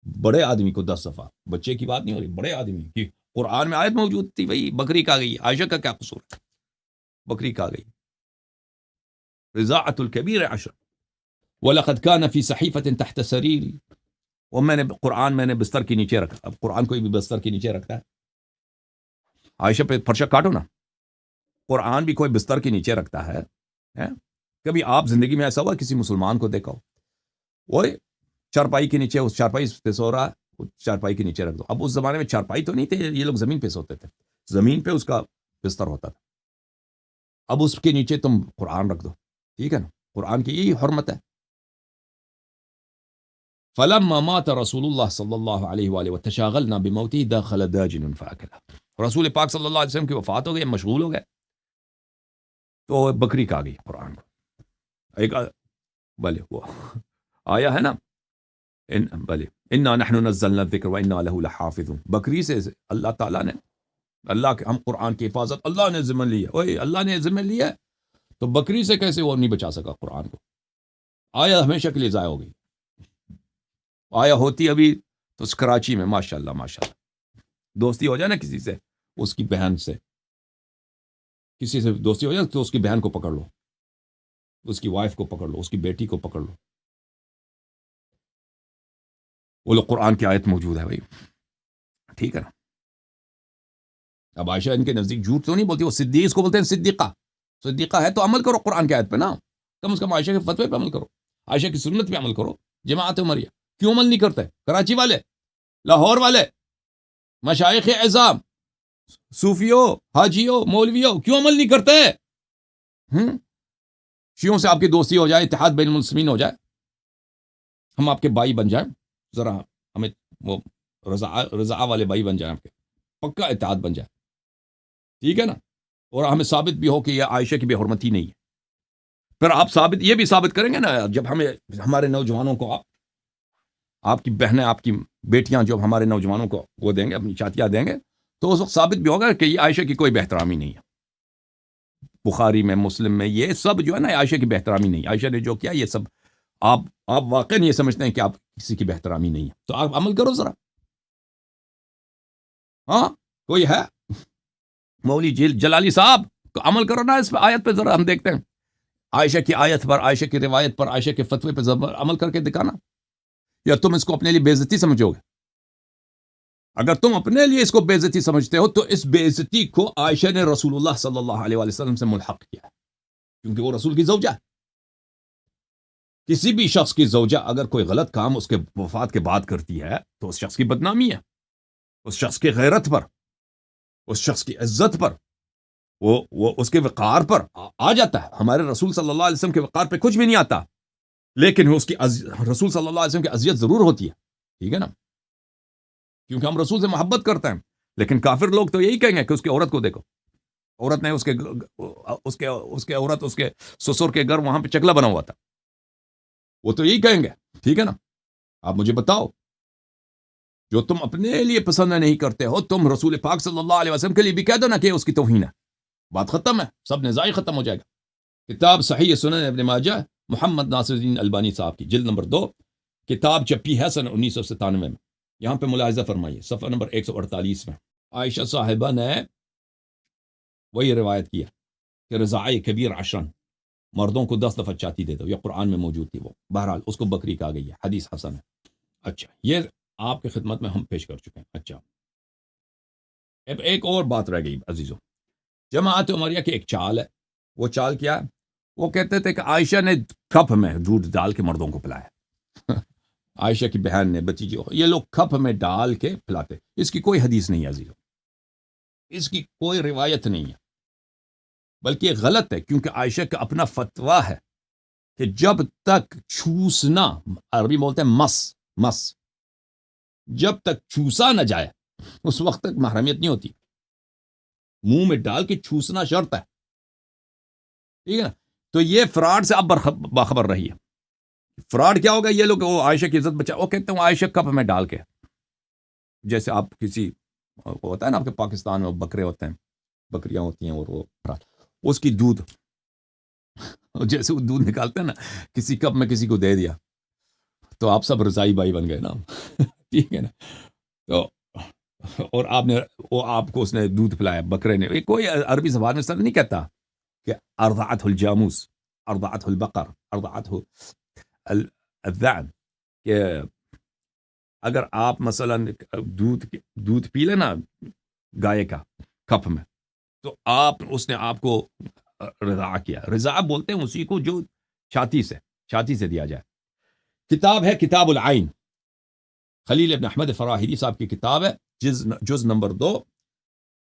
Speaker 1: بڑے آدمی کو 10 دفعہ، بچے کی بات نہیں ہو رہی، بڑے آدمی کی قرآن میں آیت موجود تھی. بھائی بکری کہا گئی، عائشہ کا کیا قصور ہے؟ بکری کہا گئی. رضاعت الکبیر 10. وَلَقَدْ كَانَ فِي صَحِيفَةٍ تَحْتَ سَرِيرِ، اور قرآن میں نے بستر کے نیچے رکھا. اب قرآن کوئی بھی بستر کے نیچے رکھتا ہے؟ عائشہ پہ پرچہ کاٹو نا، قرآن بھی کوئی بستر کے نیچے رکھتا ہے؟ کبھی آپ زندگی میں ایسا ہوا کسی مسلمان کو دیکھا ہو وہ چارپائی کے نیچے، اس چارپائی پہ سو رہا ہے، چارپائی کے نیچے رکھ دو. اب اس زمانے میں چارپائی تو نہیں تھے، یہ لوگ زمین پہ سوتے تھے، زمین پہ اس کا بستر ہوتا تھا. اب اس کے نیچے تم قرآن رکھ دو، ٹھیک ہے نا، قرآن کی یہی حرمت ہے. فلما مات رسول اللہ صلی اللہ علیہ وآلہ وتشاغلنا بموته دخل داجن فاکلہ. رسول پاک صلی اللہ علیہ وسلم کی وفات ہو گئی، مشغول ہو گئے، تو بکری کہا گئی قرآن کو. ایک بھلے وہ آیا ہے نا بھلے انا نحن نزلنا الذکر وانا له لحافظون، بکری سے اللہ تعالیٰ نے اللہ کے ہم قرآن کی حفاظت اللہ نے ذمہ لی ہے، اوے اللہ نے ذمہ لیا ہے تو بکری سے کیسے وہ نہیں بچا سکا قرآن کو؟ آیا ہمیشہ کے لیے ضائع ہو گئی، آیا ہوتی ابھی تو اس کراچی میں ماشاءاللہ ماشاءاللہ دوستی ہو جائے نا کسی سے، اس کی بہن سے کسی سے دوستی ہو جائے تو اس کی بہن کو پکڑ لو، اس کی وائف کو پکڑ لو، اس کی بیٹی کو پکڑ لو، وہ لوگ قرآن کی آیت موجود ہے بھائی، ٹھیک ہے نا؟ اب عائشہ ان کے نزدیک جھوٹ تو نہیں بولتی، وہ صدیق اس کو بولتے ہیں صدیقہ، صدیقہ ہے تو عمل کرو قرآن کی آیت پہ نا، کم از کم عائشہ کے فتوے پہ عمل کرو، عائشہ کی سنت پہ عمل کرو، جماعت عمریہ کیوں عمل نہیں کرتے؟ کراچی والے، لاہور والے، مشائخ اعظام، صوفیوں، حاجیوں، مولویوں کیوں عمل نہیں کرتے؟ شیعوں سے آپ کی دوستی ہو جائے، اتحاد بین المسلمین ہو جائے، ہم آپ کے بھائی بن جائیں، ذرا ہمیں وہ رضا والے بھائی بن جائیں، آپ کے پکا اتحاد بن جائے، ٹھیک ہے نا؟ اور ہمیں ثابت بھی ہو کہ یہ عائشہ کی بے حرمتی نہیں ہے، پھر آپ ثابت یہ بھی ثابت کریں گے نا جب ہمیں ہمارے نوجوانوں کو آپ کی بہنیں، آپ کی بیٹیاں جو ہمارے نوجوانوں کو وہ دیں گے، اپنی چاتیاں دیں گے، تو اس وقت ثابت بھی ہوگا کہ یہ عائشہ کی کوئی بہترامی نہیں ہے، بخاری میں، مسلم میں، یہ سب جو ہے نا عائشہ کی بہترامی نہیں، عائشہ نے جو کیا یہ سب آپ واقعی یہ سمجھتے ہیں کہ آپ کسی کی بہترامی نہیں ہے تو آپ عمل کرو ذرا، ہاں کوئی ہے مولوی جلالی صاحب تو عمل کرو نا اس پہ آیت پہ، ذرا ہم دیکھتے ہیں عائشہ کی آیت پر، عائشہ کی روایت پر، عائشہ کے فتوے پہ عمل کر کے دکھانا، یا تم اس کو اپنے لیے بے عزتی سمجھو گے؟ اگر تم اپنے لیے اس کو بے عزتی سمجھتے ہو تو اس بے عزتی کو عائشہ نے رسول اللہ صلی اللہ علیہ وسلم سے ملحق کیا ہے، کیونکہ وہ رسول کی زوجہ ہے، کسی بھی شخص کی زوجہ اگر کوئی غلط کام اس کے وفات کے بعد کرتی ہے تو اس شخص کی بدنامی ہے، اس شخص کی غیرت پر، اس شخص کی عزت پر، وہ اس کے وقار پر آ جاتا ہے، ہمارے رسول صلی اللہ علیہ وسلم کے وقار پہ کچھ بھی نہیں آتا، لیکن اس کی رسول صلی اللہ علیہ وسلم کی اذیت ضرور ہوتی ہے، ٹھیک ہے نا؟ کیونکہ ہم رسول سے محبت کرتے ہیں، لیکن کافر لوگ تو یہی کہیں گے کہ اس کی عورت کو دیکھو، عورت نے اس کے عورت اس کے سسر کے گھر وہاں پہ چکلا بنا ہوا تھا، وہ تو یہی کہیں گے، ٹھیک ہے نا؟ آپ مجھے بتاؤ جو تم اپنے لیے پسند نہیں کرتے ہو، تم رسول پاک صلی اللہ علیہ وسلم کے لیے بھی کہہ دو نا کہ اس کی توہین ہے، بات ختم ہے، سب نزاعی ختم ہو جائے گا۔ کتاب صحیح سنن ابن ماجہ، محمد ناصر الدین البانی صاحب کی، جلد نمبر 2، کتاب چھپی ہے سن 1997 میں، یہاں پہ ملاحظہ فرمائیے صفحہ نمبر 148 میں، عائشہ صاحبہ نے وہی روایت کیا کہ رضاعی کبیر عشرن، مردوں کو 10 دفعہ چاتی دے دو، یہ قرآن میں موجود تھی، وہ بہرحال اس کو بکری کہا گئی ہے، حدیث حسن ہے۔ اچھا، یہ آپ کی خدمت میں ہم پیش کر چکے ہیں۔ اچھا، اب ایک اور بات رہ گئی عزیزوں، جماعت عمریہ کی ایک چال ہے، وہ چال کیا ہے؟ وہ کہتے تھے کہ عائشہ نے کپ میں دودھ ڈال کے مردوں کو پلایا، عائشہ کی بہن نے، بتیجی، یہ لوگ کپ میں ڈال کے پلاتے، اس کی کوئی حدیث نہیں ہے عزیزوں، اس کی کوئی روایت نہیں ہے، بلکہ یہ غلط ہے، کیونکہ عائشہ کا اپنا فتویٰ ہے کہ جب تک چوسنا، عربی بولتے ہیں مس، جب تک چوسا نہ جائے اس وقت تک محرمیت نہیں ہوتی، منہ میں ڈال کے چوسنا شرط ہے، ٹھیک ہے نا؟ تو یہ فراڈ سے اب باخبر رہی ہے، فراڈ کیا ہوگا؟ یہ لوگ وہ عائشہ کی عزت بچا، وہ کہتے ہیں عائشہ کپ میں ڈال کے، جیسے آپ کسی ہوتا ہے نا آپ کے پاکستان میں بکرے ہوتے ہیں، بکریاں ہوتی ہیں، اور وہ اس کی دودھ جیسے وہ دودھ نکالتے ہیں نا، کسی کپ میں کسی کو دے دیا تو آپ سب رضائی بھائی بن گئے نا، ٹھیک ہے نا؟ تو اور آپ کو اس نے دودھ پلایا، بکرے نے، کوئی عربی زبان میں سر نہیں کہتا کہ ارضعته الجاموس، ارضعته البقر، ارضعته الذعن، کہ اگر آپ مثلا دودھ پی لیں نا گائے کا کپ میں، تو اس نے آپ کو رضاع کیا، رضاع بولتے ہیں اسی کو جو چھاتی سے دیا جائے۔ کتاب ہے کتاب العین، خلیل ابن احمد فراہیدی صاحب کی کتاب ہے، جز نمبر 2،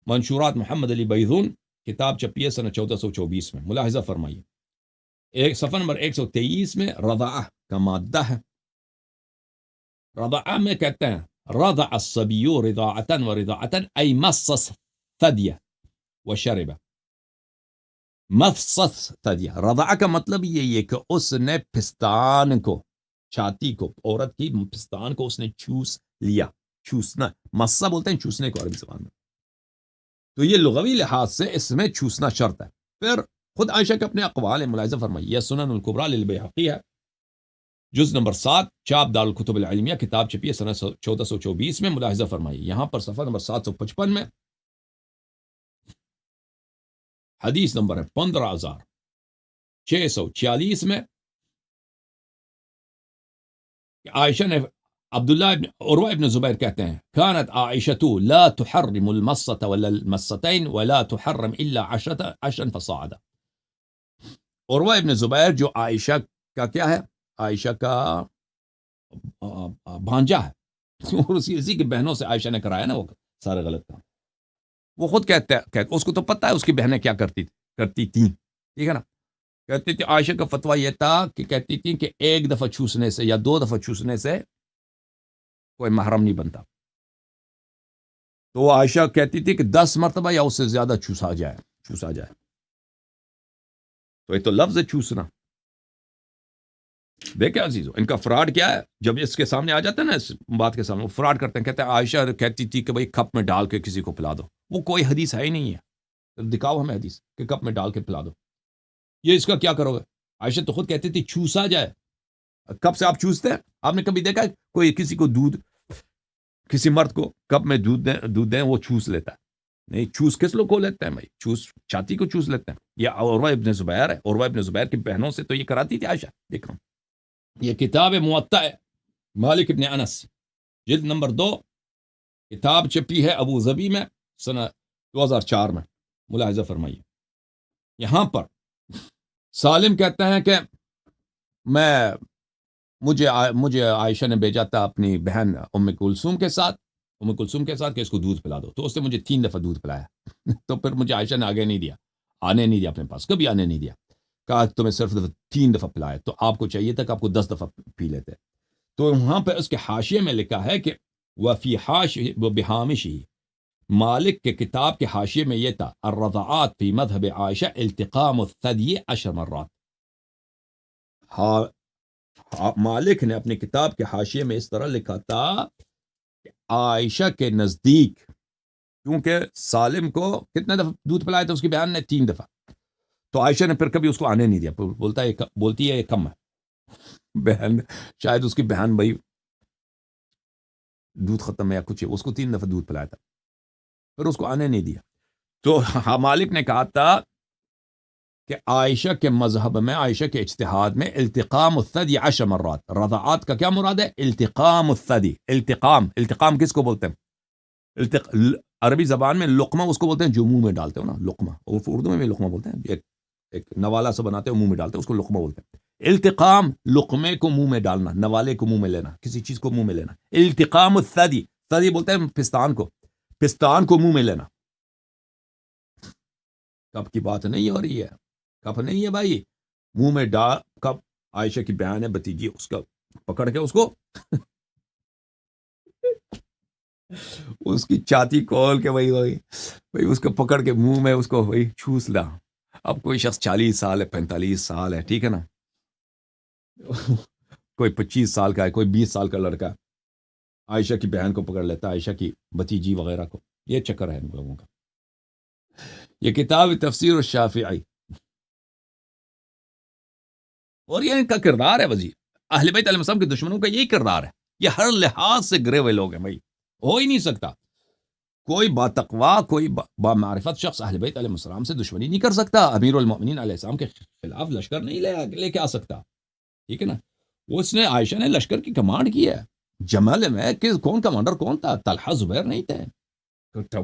Speaker 1: منشورات محمد علی بیضون، کتاب چھپی ہے سنہ 1424 میں، ملاحظہ فرمائیے، صفحہ نمبر 123 میں رضاع کا مادہ ہے، رضاع میں کہتے ہیں رضع الصبی رضاعتا و رضاعتا ای مص ثدیہ و شربہ، مفصص ثدیہ، رضع کا مطلب یہی ہے کہ اس نے پستان کو، چھاتی کو، عورت کی پستان کو اس نے چوس لیا. چوسنا، مسا بولتے ہیں چوسنے کو عربی زبان میں. تو یہ لغوی لحاظ سے اس میں چوسنا شرط ہے. پھر خود عائشہ کے اپنے اقوال ملاحظہ فرمائیے. سنن الکبریٰ للبیہقی ہے، جز نمبر 7، چاپ دار الکتب العلمیہ، کتاب چھپی ہے سنہ 1424 میں. ملاحظہ فرمائیے یہاں پر صفحہ نمبر 755 میں حدیث نمبر ہے 15646 میں. عائشہ نے، عبداللہ ابن عروہ ابن زبیر کہتے ہیں كانت عائشة لا تحرم المصة ولا المصتين ولا تحرم الا 10 فصاعدا. عروہ ابن زبیر جو عائشہ کا کیا ہے، عائشہ کا بھانجا ہے، اور اسی کی بہنوں سے عائشہ نے کرایا نا وہ سارے غلط کام. وہ خود کہتے ہیں، اس کو تو پتہ ہے اس کی بہنیں کیا کرتی تھیں، ٹھیک ہے نا. کہتی تھی عائشہ کا فتویٰ یہ تھا کہ کہتی تھی کہ ایک دفعہ چوسنے سے یا 2 دفعہ چوسنے سے کوئی محرم نہیں بنتا. تو وہ عائشہ کہتی تھی کہ 10 مرتبہ یا اس سے زیادہ چوسا جائے. تو یہ تو لفظ ہے چوسنا. دیکھیں عزیزو، ان کا فراڈ کیا ہے. جب اس کے سامنے آ جاتا ہے نا، اس بات کے سامنے، وہ فراڈ کرتے ہیں. کہتے ہیں عائشہ کہتی تھی کہ بھئی کپ میں ڈال کے کسی کو پلا دو. وہ کوئی حدیث ہے ہی نہیں ہے. دکھاؤ ہمیں حدیث کہ کپ میں ڈال کے پلا دو. یہ اس کا کیا کرو گے؟ عائشہ تو خود کہتی تھی چوسا جائے. کب سے آپ چوستے ہیں؟ آپ نے کبھی دیکھا کوئی کسی کو دودھ، کسی مرد کو کپ میں دودھ دیں وہ چوس لیتا ہے؟ نہیں. چوس کس لوگ کو لیتے ہیں بھائی؟ چوس چھاتی کو چوس لیتے ہیں. یہ عروہ ابن زبیر ہے. عروہ ابن زبیر کی بہنوں سے تو یہ کراتی تھی عائشہ. دیکھو یہ کتاب موطأ ہے مالک ابن انس، جلد نمبر 2، کتاب چھپی ہے ابو ظبی میں سنہ 2004 میں. ملاحظہ فرمائیے یہاں پر سالم کہتے ہیں کہ مجھے عائشہ نے بھیجا تھا اپنی بہن ام کلثوم کے ساتھ کہ اس کو دودھ پلا دو. تو اس نے مجھے 3 دفعہ دودھ پلایا. تو پھر مجھے عائشہ نے آنے نہیں دیا اپنے پاس، کبھی آنے نہیں دیا. کہا تمہیں صرف 3 دفعہ پلایا، تو آپ کو چاہیے تھا کہ آپ کو 10 دفعہ پی لیتے. تو وہاں پہ اس کے حاشیے میں لکھا ہے کہ وفی بحامشی، مالک کے کتاب کے حاشیے میں یہ تھا الرضعات فی مذہب عائشہ التقام الثدی 10 مرات. مالک نے اپنی کتاب کے حاشیے میں اس طرح لکھا تھا کہ عائشہ کے نزدیک، کیونکہ سالم کو کتنے دفعہ دودھ پلایا تھا اس کی بہن نے؟ 3 دفعہ. تو عائشہ نے پھر کبھی اس کو آنے نہیں دیا. بولتی ہے یہ کم ہے. بہن شاید اس کی بہن بھائی دودھ ختم ہے یا کچھ ہے، اس کو 3 دفعہ دودھ پلایا تھا، پھر اس کو آنے نہیں دیا. تو مالک نے کہا تھا کہ عائشہ کے مذہب میں، عائشہ کے اجتہاد میں التقام الثدی 10 مرات. رضعات کا کیا مراد ہے؟ التقام الثدی. التقام کس کو بولتے ہیں؟ عربی زبان میں لقمہ اس کو بولتے ہیں جو منہ میں ڈالتے ہو نا، لقمہ. اور اردو میں بھی لقمہ بولتے ہیں، ایک نوالا سا بناتے ہیں منہ میں ڈالتے ہیں، اس کو لقمہ بولتے ہیں. التقام، لقمے کو منہ میں ڈالنا، نوالے کو منہ میں لینا، کسی چیز کو منہ میں لینا. التقام الثدی، ثدی بولتے ہیں پستان کو منہ میں لینا. کب کی بات نہیں ہو رہی ہے، کب نہیں ہے بھائی. منہ میں ڈال. کب عائشہ کی بہن ہے بھتیجی، اس کا پکڑ کے اس کو اس کی چھاتی کھول کے وہی اس کو پکڑ کے منہ میں اس کو وہی چوس لا. اب کوئی شخص 40 سال ہے، 45 سال ہے، ٹھیک ہے نا، کوئی 25 سال کا ہے، کوئی 20 سال کا لڑکا عائشہ کی بہن کو پکڑ لیتا ہے، عائشہ کی بھتیجی وغیرہ کو. یہ چکر ہے ان لوگوں کا. یہ کتاب تفسیر الشافعی، اور یہ ان کا کردار ہے وزیر. اہل بیت علیہ السلام کے دشمنوں کا یہی کردار ہے. یہ ہر لحاظ سے گرے ہوئے لوگ ہیں بھائی. ہو ہی نہیں سکتا کوئی باتقوا، کوئی با معرفت شخص اہل بیت علیہ السلام سے دشمنی نہیں کر سکتا. امیر المؤمنین علیہ السلام کے خلاف لشکر نہیں لے کے آ سکتا، ٹھیک ہے نا. اس نے، عائشہ نے لشکر کی کمانڈ کی ہے. جمل میں کون کمانڈر کون تھا؟ طلحہ زبیر نہیں تھے.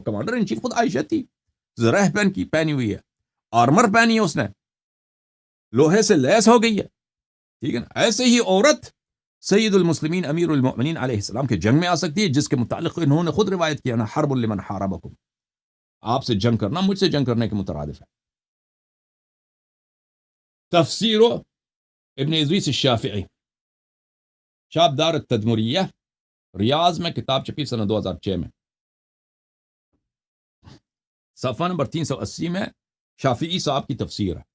Speaker 1: کمانڈر ان چیف خود عائشہ تھی. زرہ پہنی ہوئی ہے، آرمر پہنی ہے، اس نے لوہے سے لیس ہو گئی ہے، ٹھیک ہے نا. ایسے ہی عورت سید المسلمین امیر المؤمنین علیہ السلام کے جنگ میں آ سکتی ہے، جس کے متعلق انہوں نے خود روایت کیا نا، حرب لمن حاربکم، آپ سے جنگ کرنا مجھ سے جنگ کرنے کے مترادف ہے. تفسیر ابن ادریس الشافعی، چاپ دار التدمریہ، ریاض میں، کتاب چھپی سنہ 2006 میں، صفحہ نمبر 380 میں شافعی صاحب کی تفسیر ہے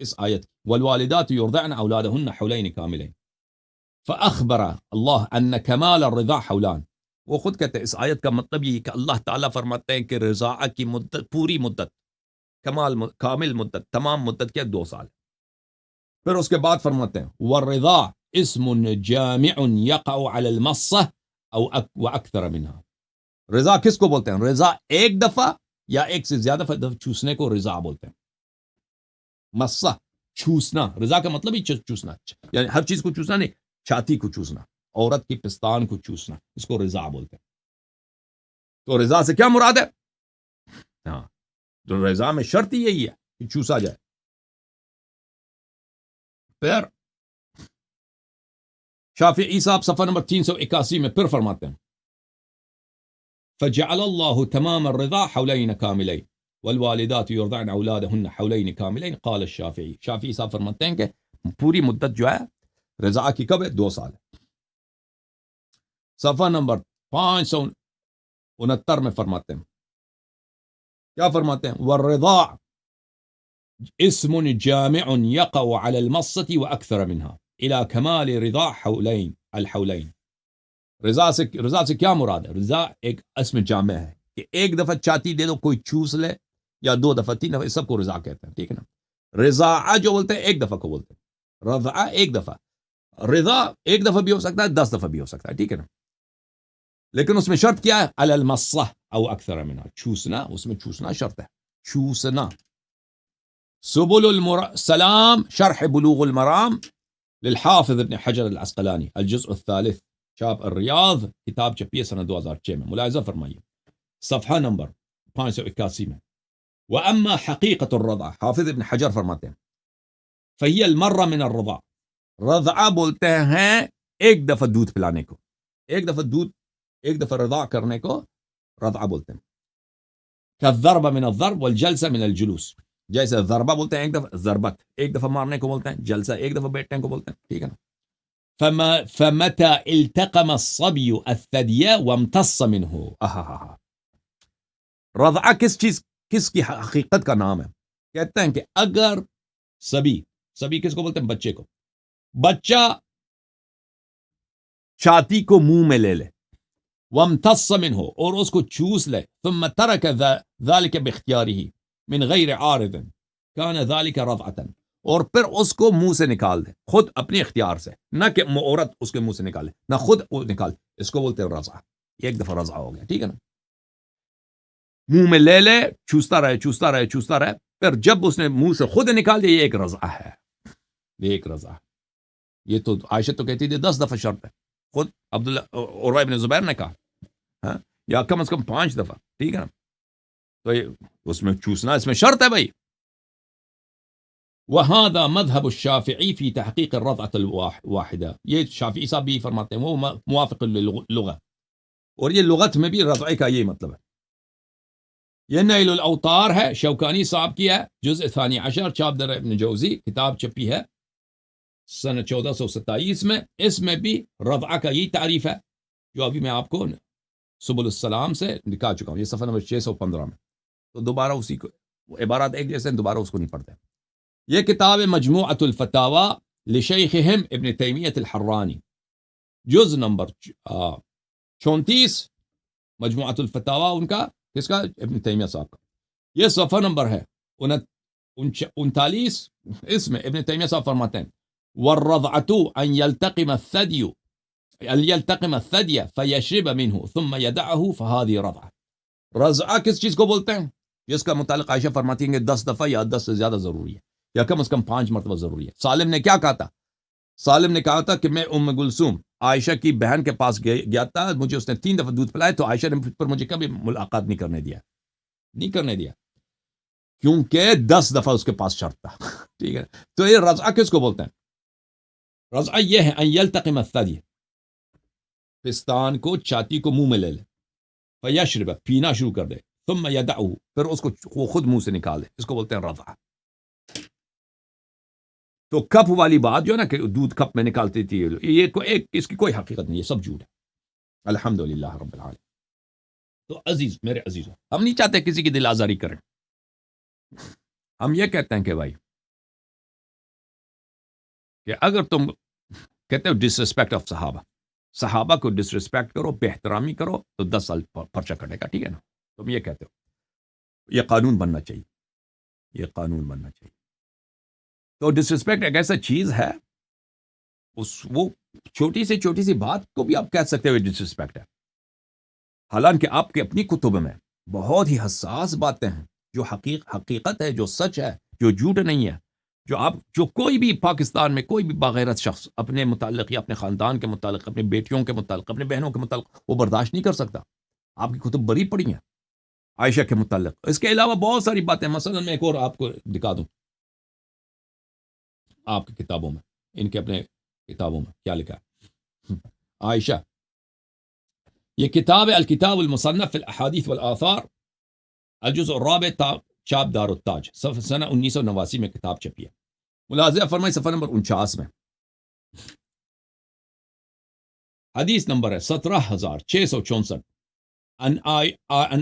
Speaker 1: اس آیت والوالدات يرضعن اولادهن حولين كاملين فاخبر الله ان كمال الرضاع حولان. وہ خود کہتے ہیں اس آیت کا مطلب یہ کہ اللہ تعالیٰ فرماتے ہیں کہ رضاعت کی مدت پوری مدت کامل مدت تمام مدت کیا 2 سال. پھر اس کے بعد فرماتے ہیں والرضاع اسم جامع يقع على المصة او واكثر منها. رضا کس کو بولتے ہیں؟ رضا ایک دفعہ یا ایک سے زیادہ دفعہ چوسنے کو رضا بولتے ہیں. مصہ چوسنا، رضا کا مطلب ہی چوسنا، یعنی ہر چیز کو چوسنا نہیں، چھاتی کو چوسنا، عورت کی پستان کو چوسنا، اس کو رضا بولتے ہیں. تو رضا سے کیا مراد ہے؟ ہاں تو رضا میں شرط ہی یہی ہے کہ چوسا جائے. پھر شافعی صاحب صفحہ نمبر 381 میں پھر فرماتے ہیں فجعل الله تمام الرضا حولين كاملين والوالدات يرضعن اولادهن حولين كاملين قال الشافعي. شافعی صاحب فرماتے ہیں کہ پوری مدت جو ہے رضا کی کب ہے؟ 2 سال ہے. صفحہ نمبر 569 میں فرماتے ہیں کیا فرماتے ہیں؟ والرضاع اسم جامع يقع على المصة واكثر منها الى كمال رضا حولين الحولين. رضا سے کیا مراد ہے؟ رضا ایک اسم جامع ہے کہ ایک دفعہ چاتی دے دو کوئی چوس لے یا 2 دفعہ 3 دفعہ، اس سب کو رضا کہتے ہیں. ٹھیک ہے نا. رضا جو بولتے ہیں ایک دفعہ کو بولتے ہیں، رضا ایک دفعہ، رضا ایک دفعہ بھی ہو سکتا ہے 10 دفعہ بھی ہو سکتا ہے. ٹھیک ہے نا. لیکن اس میں شرط کیا ہے؟ علی المصہ او اکثر منها، چوسنا، اس میں چوسنا شرط ہے، چوسنا. سبل السلام شرح بلوغ المرام للحافظ ابن حجر العسقلانی الجزء الثالث شاپ الریاض، کتاب چھپی ہے سنہ 2006 میں. ملاحظہ فرمائیے صفحہ نمبر 581 میں. وَأَمَّا حَقِيقَةُ الرَّضَعِ، حافظ ابن حجر فرماتے ہیں فَهِيَ الْمَرَّةُ مِنَ الرَّضَعِ. رضع بولتے ہیں ایک دفعہ دودھ پلانے کو، ایک دفعہ رضع کرنے کو رضع بولتے ہیں. كالضرب من الضرب والجلسة من الجلوس، جیسے ضربہ بولتے ہیں ایک دفعہ، ضربت ایک دفعہ مارنے کو بولتے ہیں، جلسہ ایک دفعہ بیٹھنے کو بولتے ہیں. ٹھیک ہے نا. فمتى التقم الصبي الثدي وامتص منه. رضع کس کی حقیقت کا نام ہے؟ کہتے ہیں کہ اگر سبی کس کو بولتے ہیں؟ بچے کو. بچہ چھاتی کو منہ میں لے لے، وامتص منه، اور اس کو چوس لے، ثم ترك ذلك باختياره من غیر عارض كان ذلك رضعة، اور پھر اس کو منہ سے نکال دے خود اپنے اختیار سے، نہ کہ عورت اس کے منہ سے نکالے، نہ خود وہ نکال، اس کو بولتے ہیں رضع. ایک دفعہ رضع ہو گیا. ٹھیک ہے نا. منہ میں لے لے، چوستا رہے، پھر جب اس نے منہ سے خود نکال دیا، یہ ایک رضع ہے. یہ تو عائشہ تو کہتی تھی 10 دفعہ شرط ہے، خود عبداللہ عروہ ابن زبیر نے کہا یا کم از کم 5 دفعہ. ٹھیک ہے نا. تو اس میں چوسنا اس میں شرط ہے بھائی. وَهَذَا مذهب الشافعی فی تحقیق الرضعة الواحدہ. یہ شافعی صاحب بھی فرماتے ہیں، وہ موافق للغة، اور یہ لغت میں بھی رضع کا یہ مطلب ہے. یہ نیل الاوطار ہے، شوکانی صاحب کی ہے، جزء 12 چاپ در ابن جوزی، کتاب چھپی ہے سنہ 1427 میں. اس میں بھی رضع کا یہی تعریف ہے جو ابھی میں آپ کو سبل السلام سے دکھا چکا ہوں. یہ صفحہ نمبر 615 میں. تو دوبارہ اسی کو عبارات ایک جیسے ہیں، دوبارہ اس کو نہیں پڑھتے. یہ کتاب مجموعۃ الفتاوی لشیخہم ابن تیمیہ الحرانی، جز نمبر 34، مجموعۃ الفتاوی ان کا، کس کا؟ ابن تیمیہ صاحب کا. یہ صفحہ نمبر ہے 39. اس میں ابن تیمیہ صاحب فرماتے ہیں والرضعة ان يلتقم الثدي فيشرب منه ثم يدعه فهذه رضعة. رضع کس چیز کو بولتے ہیں؟ جس کا متعلق عائشہ فرماتی ہیں کہ 10 دفعہ یا 10 سے زیادہ ضروری ہے، یا کم از کم 5 مرتبہ ضروری ہے. سالم نے کیا کہا تھا؟ سالم نے کہا تھا کہ میں کلثوم عائشہ کی بہن کے پاس گیا تھا، مجھے اس نے 3 دفعہ دودھ پلایا، تو عائشہ نے پر مجھے کبھی ملاقات نہیں کرنے دیا کیونکہ 10 دفعہ اس کے پاس شرط تھا. ٹھیک ہے. تو یہ رضع کس کو بولتے ہیں؟ رضع یہ ہے ان یلتقم الثدی، پستان کو، چھاتی کو منہ میں لے لے، فیشرب، پینا شروع کر دے، ثم یدعه، پھر اس کو خود منہ سے نکال دے، اس کو بولتے ہیں رضع. تو کپ والی بات جو ہے نا کہ دودھ کپ میں نکالتی تھی، یہ اس کی کوئی حقیقت نہیں، یہ سب جھوٹ ہے. الحمدللہ رب العالمین. تو میرے عزیزوں، ہم نہیں چاہتے کسی کی دل آزاری کریں، ہم یہ کہتے ہیں کہ بھائی کہ اگر تم کہتے ہو ڈس ریسپیکٹ آف صحابہ کو ڈس ریسپیکٹ کرو، بے احترامی کرو تو 10 سال پرچہ کٹے گا، ٹھیک ہے نا؟ تم یہ کہتے ہو، یہ قانون بننا چاہیے، یہ قانون بننا چاہیے۔ تو ڈس ریسپیکٹ ایک ایسا چیز ہے، وہ چھوٹی سی بات کو بھی آپ کہہ سکتے ہو ڈس ریسپیکٹ ہے، حالانکہ آپ کے اپنی کتب میں بہت ہی حساس باتیں ہیں، جو حقیقت ہے، جو سچ ہے، جو جھوٹ نہیں ہے، جو کوئی بھی پاکستان میں کوئی بھی باغیرت شخص اپنے متعلق یا اپنے خاندان کے متعلق، اپنی بیٹیوں کے متعلق، اپنے بہنوں کے متعلق وہ برداشت نہیں کر سکتا۔ آپ کی کتب بری پڑی ہیں عائشہ کے متعلق، اس کے علاوہ بہت ساری باتیں، مثلا میں ایک اور آپ کو دکھا دوں، آپ کی کتابوں میں، ان کے اپنے کتابوں میں کیا لکھا ہے؟ عائشہ، یہ کتاب ہے الکتاب المصنف فی الاحادیث والآثار، الجزء الرابع، چاپ دار التاج، سنہ 1989 میں کتاب چھپی ہے۔ ملاحظہ فرمائے صفحہ نمبر 49 میں، حدیث نمبر ہے 17664، ان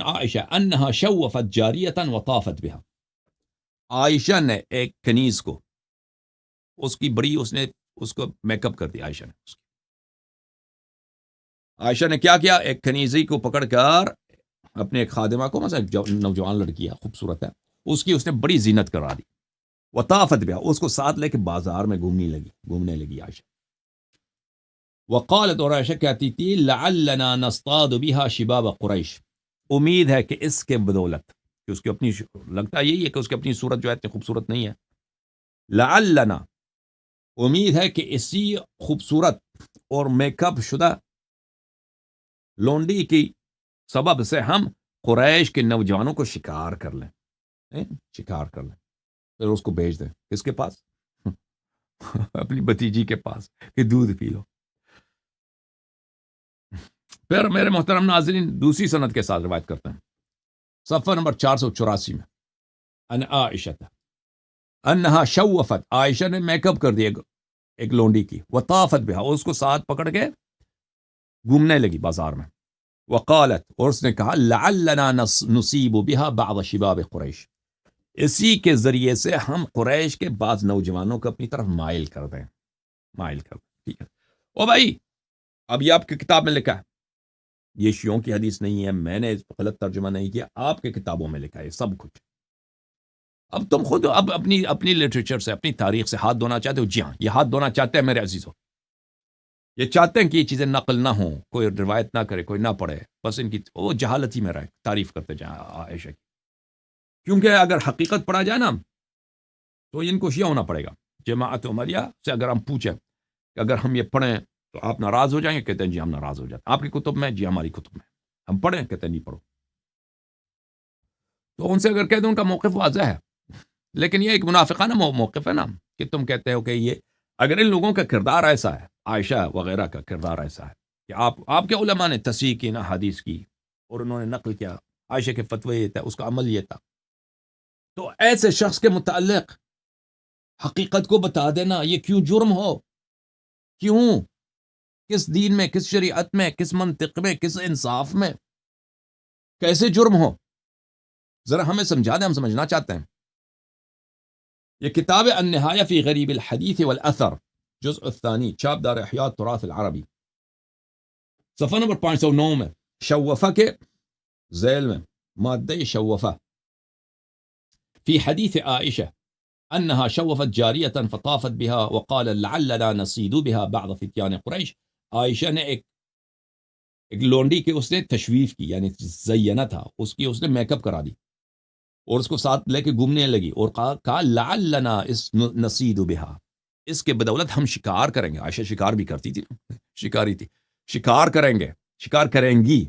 Speaker 1: عائشہ انہا شوفت جاریتا وطافت بها، عائشہ نے ایک کنیز کو، اس نے اس کو میک اپ کر دیا، عائشہ نے کیا کیا؟ ایک کنیزی کو پکڑ کر اپنے ایک خادمہ کو، مثلا نوجوان لڑکی ہے، خوبصورت ہے، اس کی اس نے بڑی زینت کرا دی، وطافت بها، اس کو ساتھ لے کے بازار میں گھومنے لگی عائشہ۔ وقالت، اور عائشہ کہتی تھی، لعلنا نصطاد بها شباب قریش، امید ہے کہ اس کے بدولت، کہ اس کی اپنی لگتا یہی ہے کہ اس کی اپنی صورت جو ہے اتنی خوبصورت نہیں ہے، لعلنا، امید ہے کہ اسی خوبصورت اور میک اپ شدہ لونڈی کی سبب سے ہم قریش کے نوجوانوں کو شکار کر لیں، پھر اس کو بھیج دیں کس کے پاس؟ اپنی بھتیجی کے پاس، کہ دودھ پی لو۔ پھر میرے محترم ناظرین، دوسری سند کے ساتھ روایت کرتے ہیں، صفحہ نمبر 484 میں، ان عائشہ انہا شوفت، عائشہ نے میک اپ کر دیا ایک لونڈی کی، وطافت بہا، اس کو ساتھ پکڑ کے گھومنے لگی بازار میں، وقالت، اور اس نے کہا، لعلنا نصیب بها بعض شباب قریش، اسی کے ذریعے سے ہم قریش کے بعض نوجوانوں کو اپنی طرف مائل کر دیں، ٹھیک ہے۔ او بھائی، اب یہ آپ کی کتاب میں لکھا ہے، یہ شیعوں کی حدیث نہیں ہے، میں نے غلط ترجمہ نہیں کیا، آپ کے کتابوں میں لکھا ہے سب کچھ۔ اب تم خود اب اپنی لٹریچر سے، اپنی تاریخ سے ہاتھ دھونا چاہتے ہو؟ جی ہاں، یہ ہاتھ دھونا چاہتے ہیں میرے عزیزوں، یہ چاہتے ہیں کہ یہ چیزیں نقل نہ ہوں، کوئی روایت نہ کرے، کوئی نہ پڑھے، بس ان کی وہ جہالت ہی میں رہے، تعریف کرتے جائیں عائشہ کی، کیونکہ اگر حقیقت پڑھا جائے نا تو ان کو شیعہ ہونا پڑے گا۔ جماعت عمریہ سے اگر ہم پوچھیں کہ اگر ہم یہ پڑھیں تو آپ ناراض ہو جائیں گے، کہتے ہیں جی ہم ناراض ہو جاتے ہیں۔ آپ کی کتب میں؟ جی ہماری کتب میں۔ ہم پڑھیں؟ کہتے ہیں نہیں پڑھو۔ تو ان سے اگر کہہ دیں ان کا موقف واضح ہے، لیکن یہ ایک منافقانہ موقف ہے نا، کہ تم کہتے ہو کہ یہ، اگر ان لوگوں کا کردار ایسا ہے، عائشہ وغیرہ کا کردار ایسا ہے کہ آپ کے علماء نے تصحیح کی نا حدیث کی، اور انہوں نے نقل کیا، عائشہ کے فتوی یہ تھا، اس کا عمل یہ تھا، تو ایسے شخص کے متعلق حقیقت کو بتا دینا یہ کیوں جرم ہو؟ کیوں؟ کس دین میں، کس شریعت میں، کس منطق میں، کس انصاف میں، کیسے جرم ہو؟ ذرا ہمیں سمجھا دیں، ہم سمجھنا چاہتے ہیں۔ یہ کتاب النہایہ فی غریب الحدیث والاثر، جزء الثانی، چاپ دار احیاء التراث العربی، صفحہ نمبر 509 میں، شوفہ کے ذیل میں، مادہ شوفہ، فی حدیث عائشہ انہا شوفت جاریتا فطافت بها وقال لعلنا نصید بها بعض فتیان قریش، عائشہ نے ایک لونڈی کے اس نے تشویف کی، یعنی زینہ تھا، اس کی اس نے میک اپ کرا دی، اور اس کو ساتھ لے کے گھومنے لگی، اور کہا لعلنا نصید بها، اس کے بدولت ہم شکار کریں گے۔ عائشہ شکار بھی کرتی تھی، شکاری تھی، شکار کریں گے، شکار کریں گی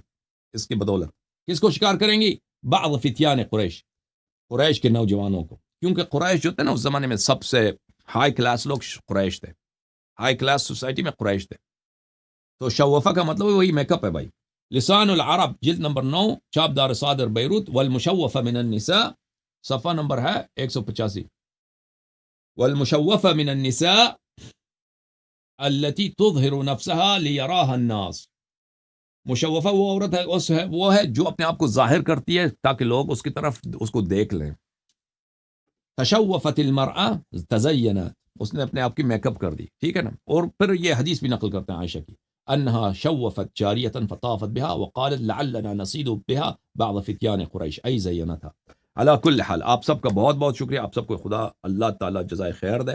Speaker 1: اس کے بدولت۔ کس کو شکار کریں گی؟ بعض فتیان قریش کے نوجوانوں کو، کیونکہ قریش جو تھے نا اس زمانے میں سب سے ہائی کلاس لوگ قریش تھے، ہائی کلاس سوسائٹی میں قریش تھے۔ تو شوفہ کا مطلب وہی میک اپ ہے بھائی۔ لسان العرب، جلد نمبر 9، چاپ دار صادر بیروت، والمشوفہ من النساء، صفحہ نمبر ہے 185، والمشوفہ من النساء التي تظہر نفسها لیراها الناس، مشوفہ وہ عورت ہے، وہ ہے جو اپنے آپ کو ظاہر کرتی ہے تاکہ لوگ اس کی طرف اس کو دیکھ لیں۔ تشوفت المرأة تزینت، اس نے اپنے آپ کی میک اپ کر دی، ٹھیک ہے نا. اور پھر یہ حدیث بھی نقل کرتے ہیں عائشہ کی، انہا شوفت جاریۃ فطافت بها وقالت لعلنا نصید بها بعض فتیان قریش ای زینتها. علی کل حال آپ سب کا بہت بہت شکریہ، آپ سب کو خدا اللہ تعالی جزائے خیر دے.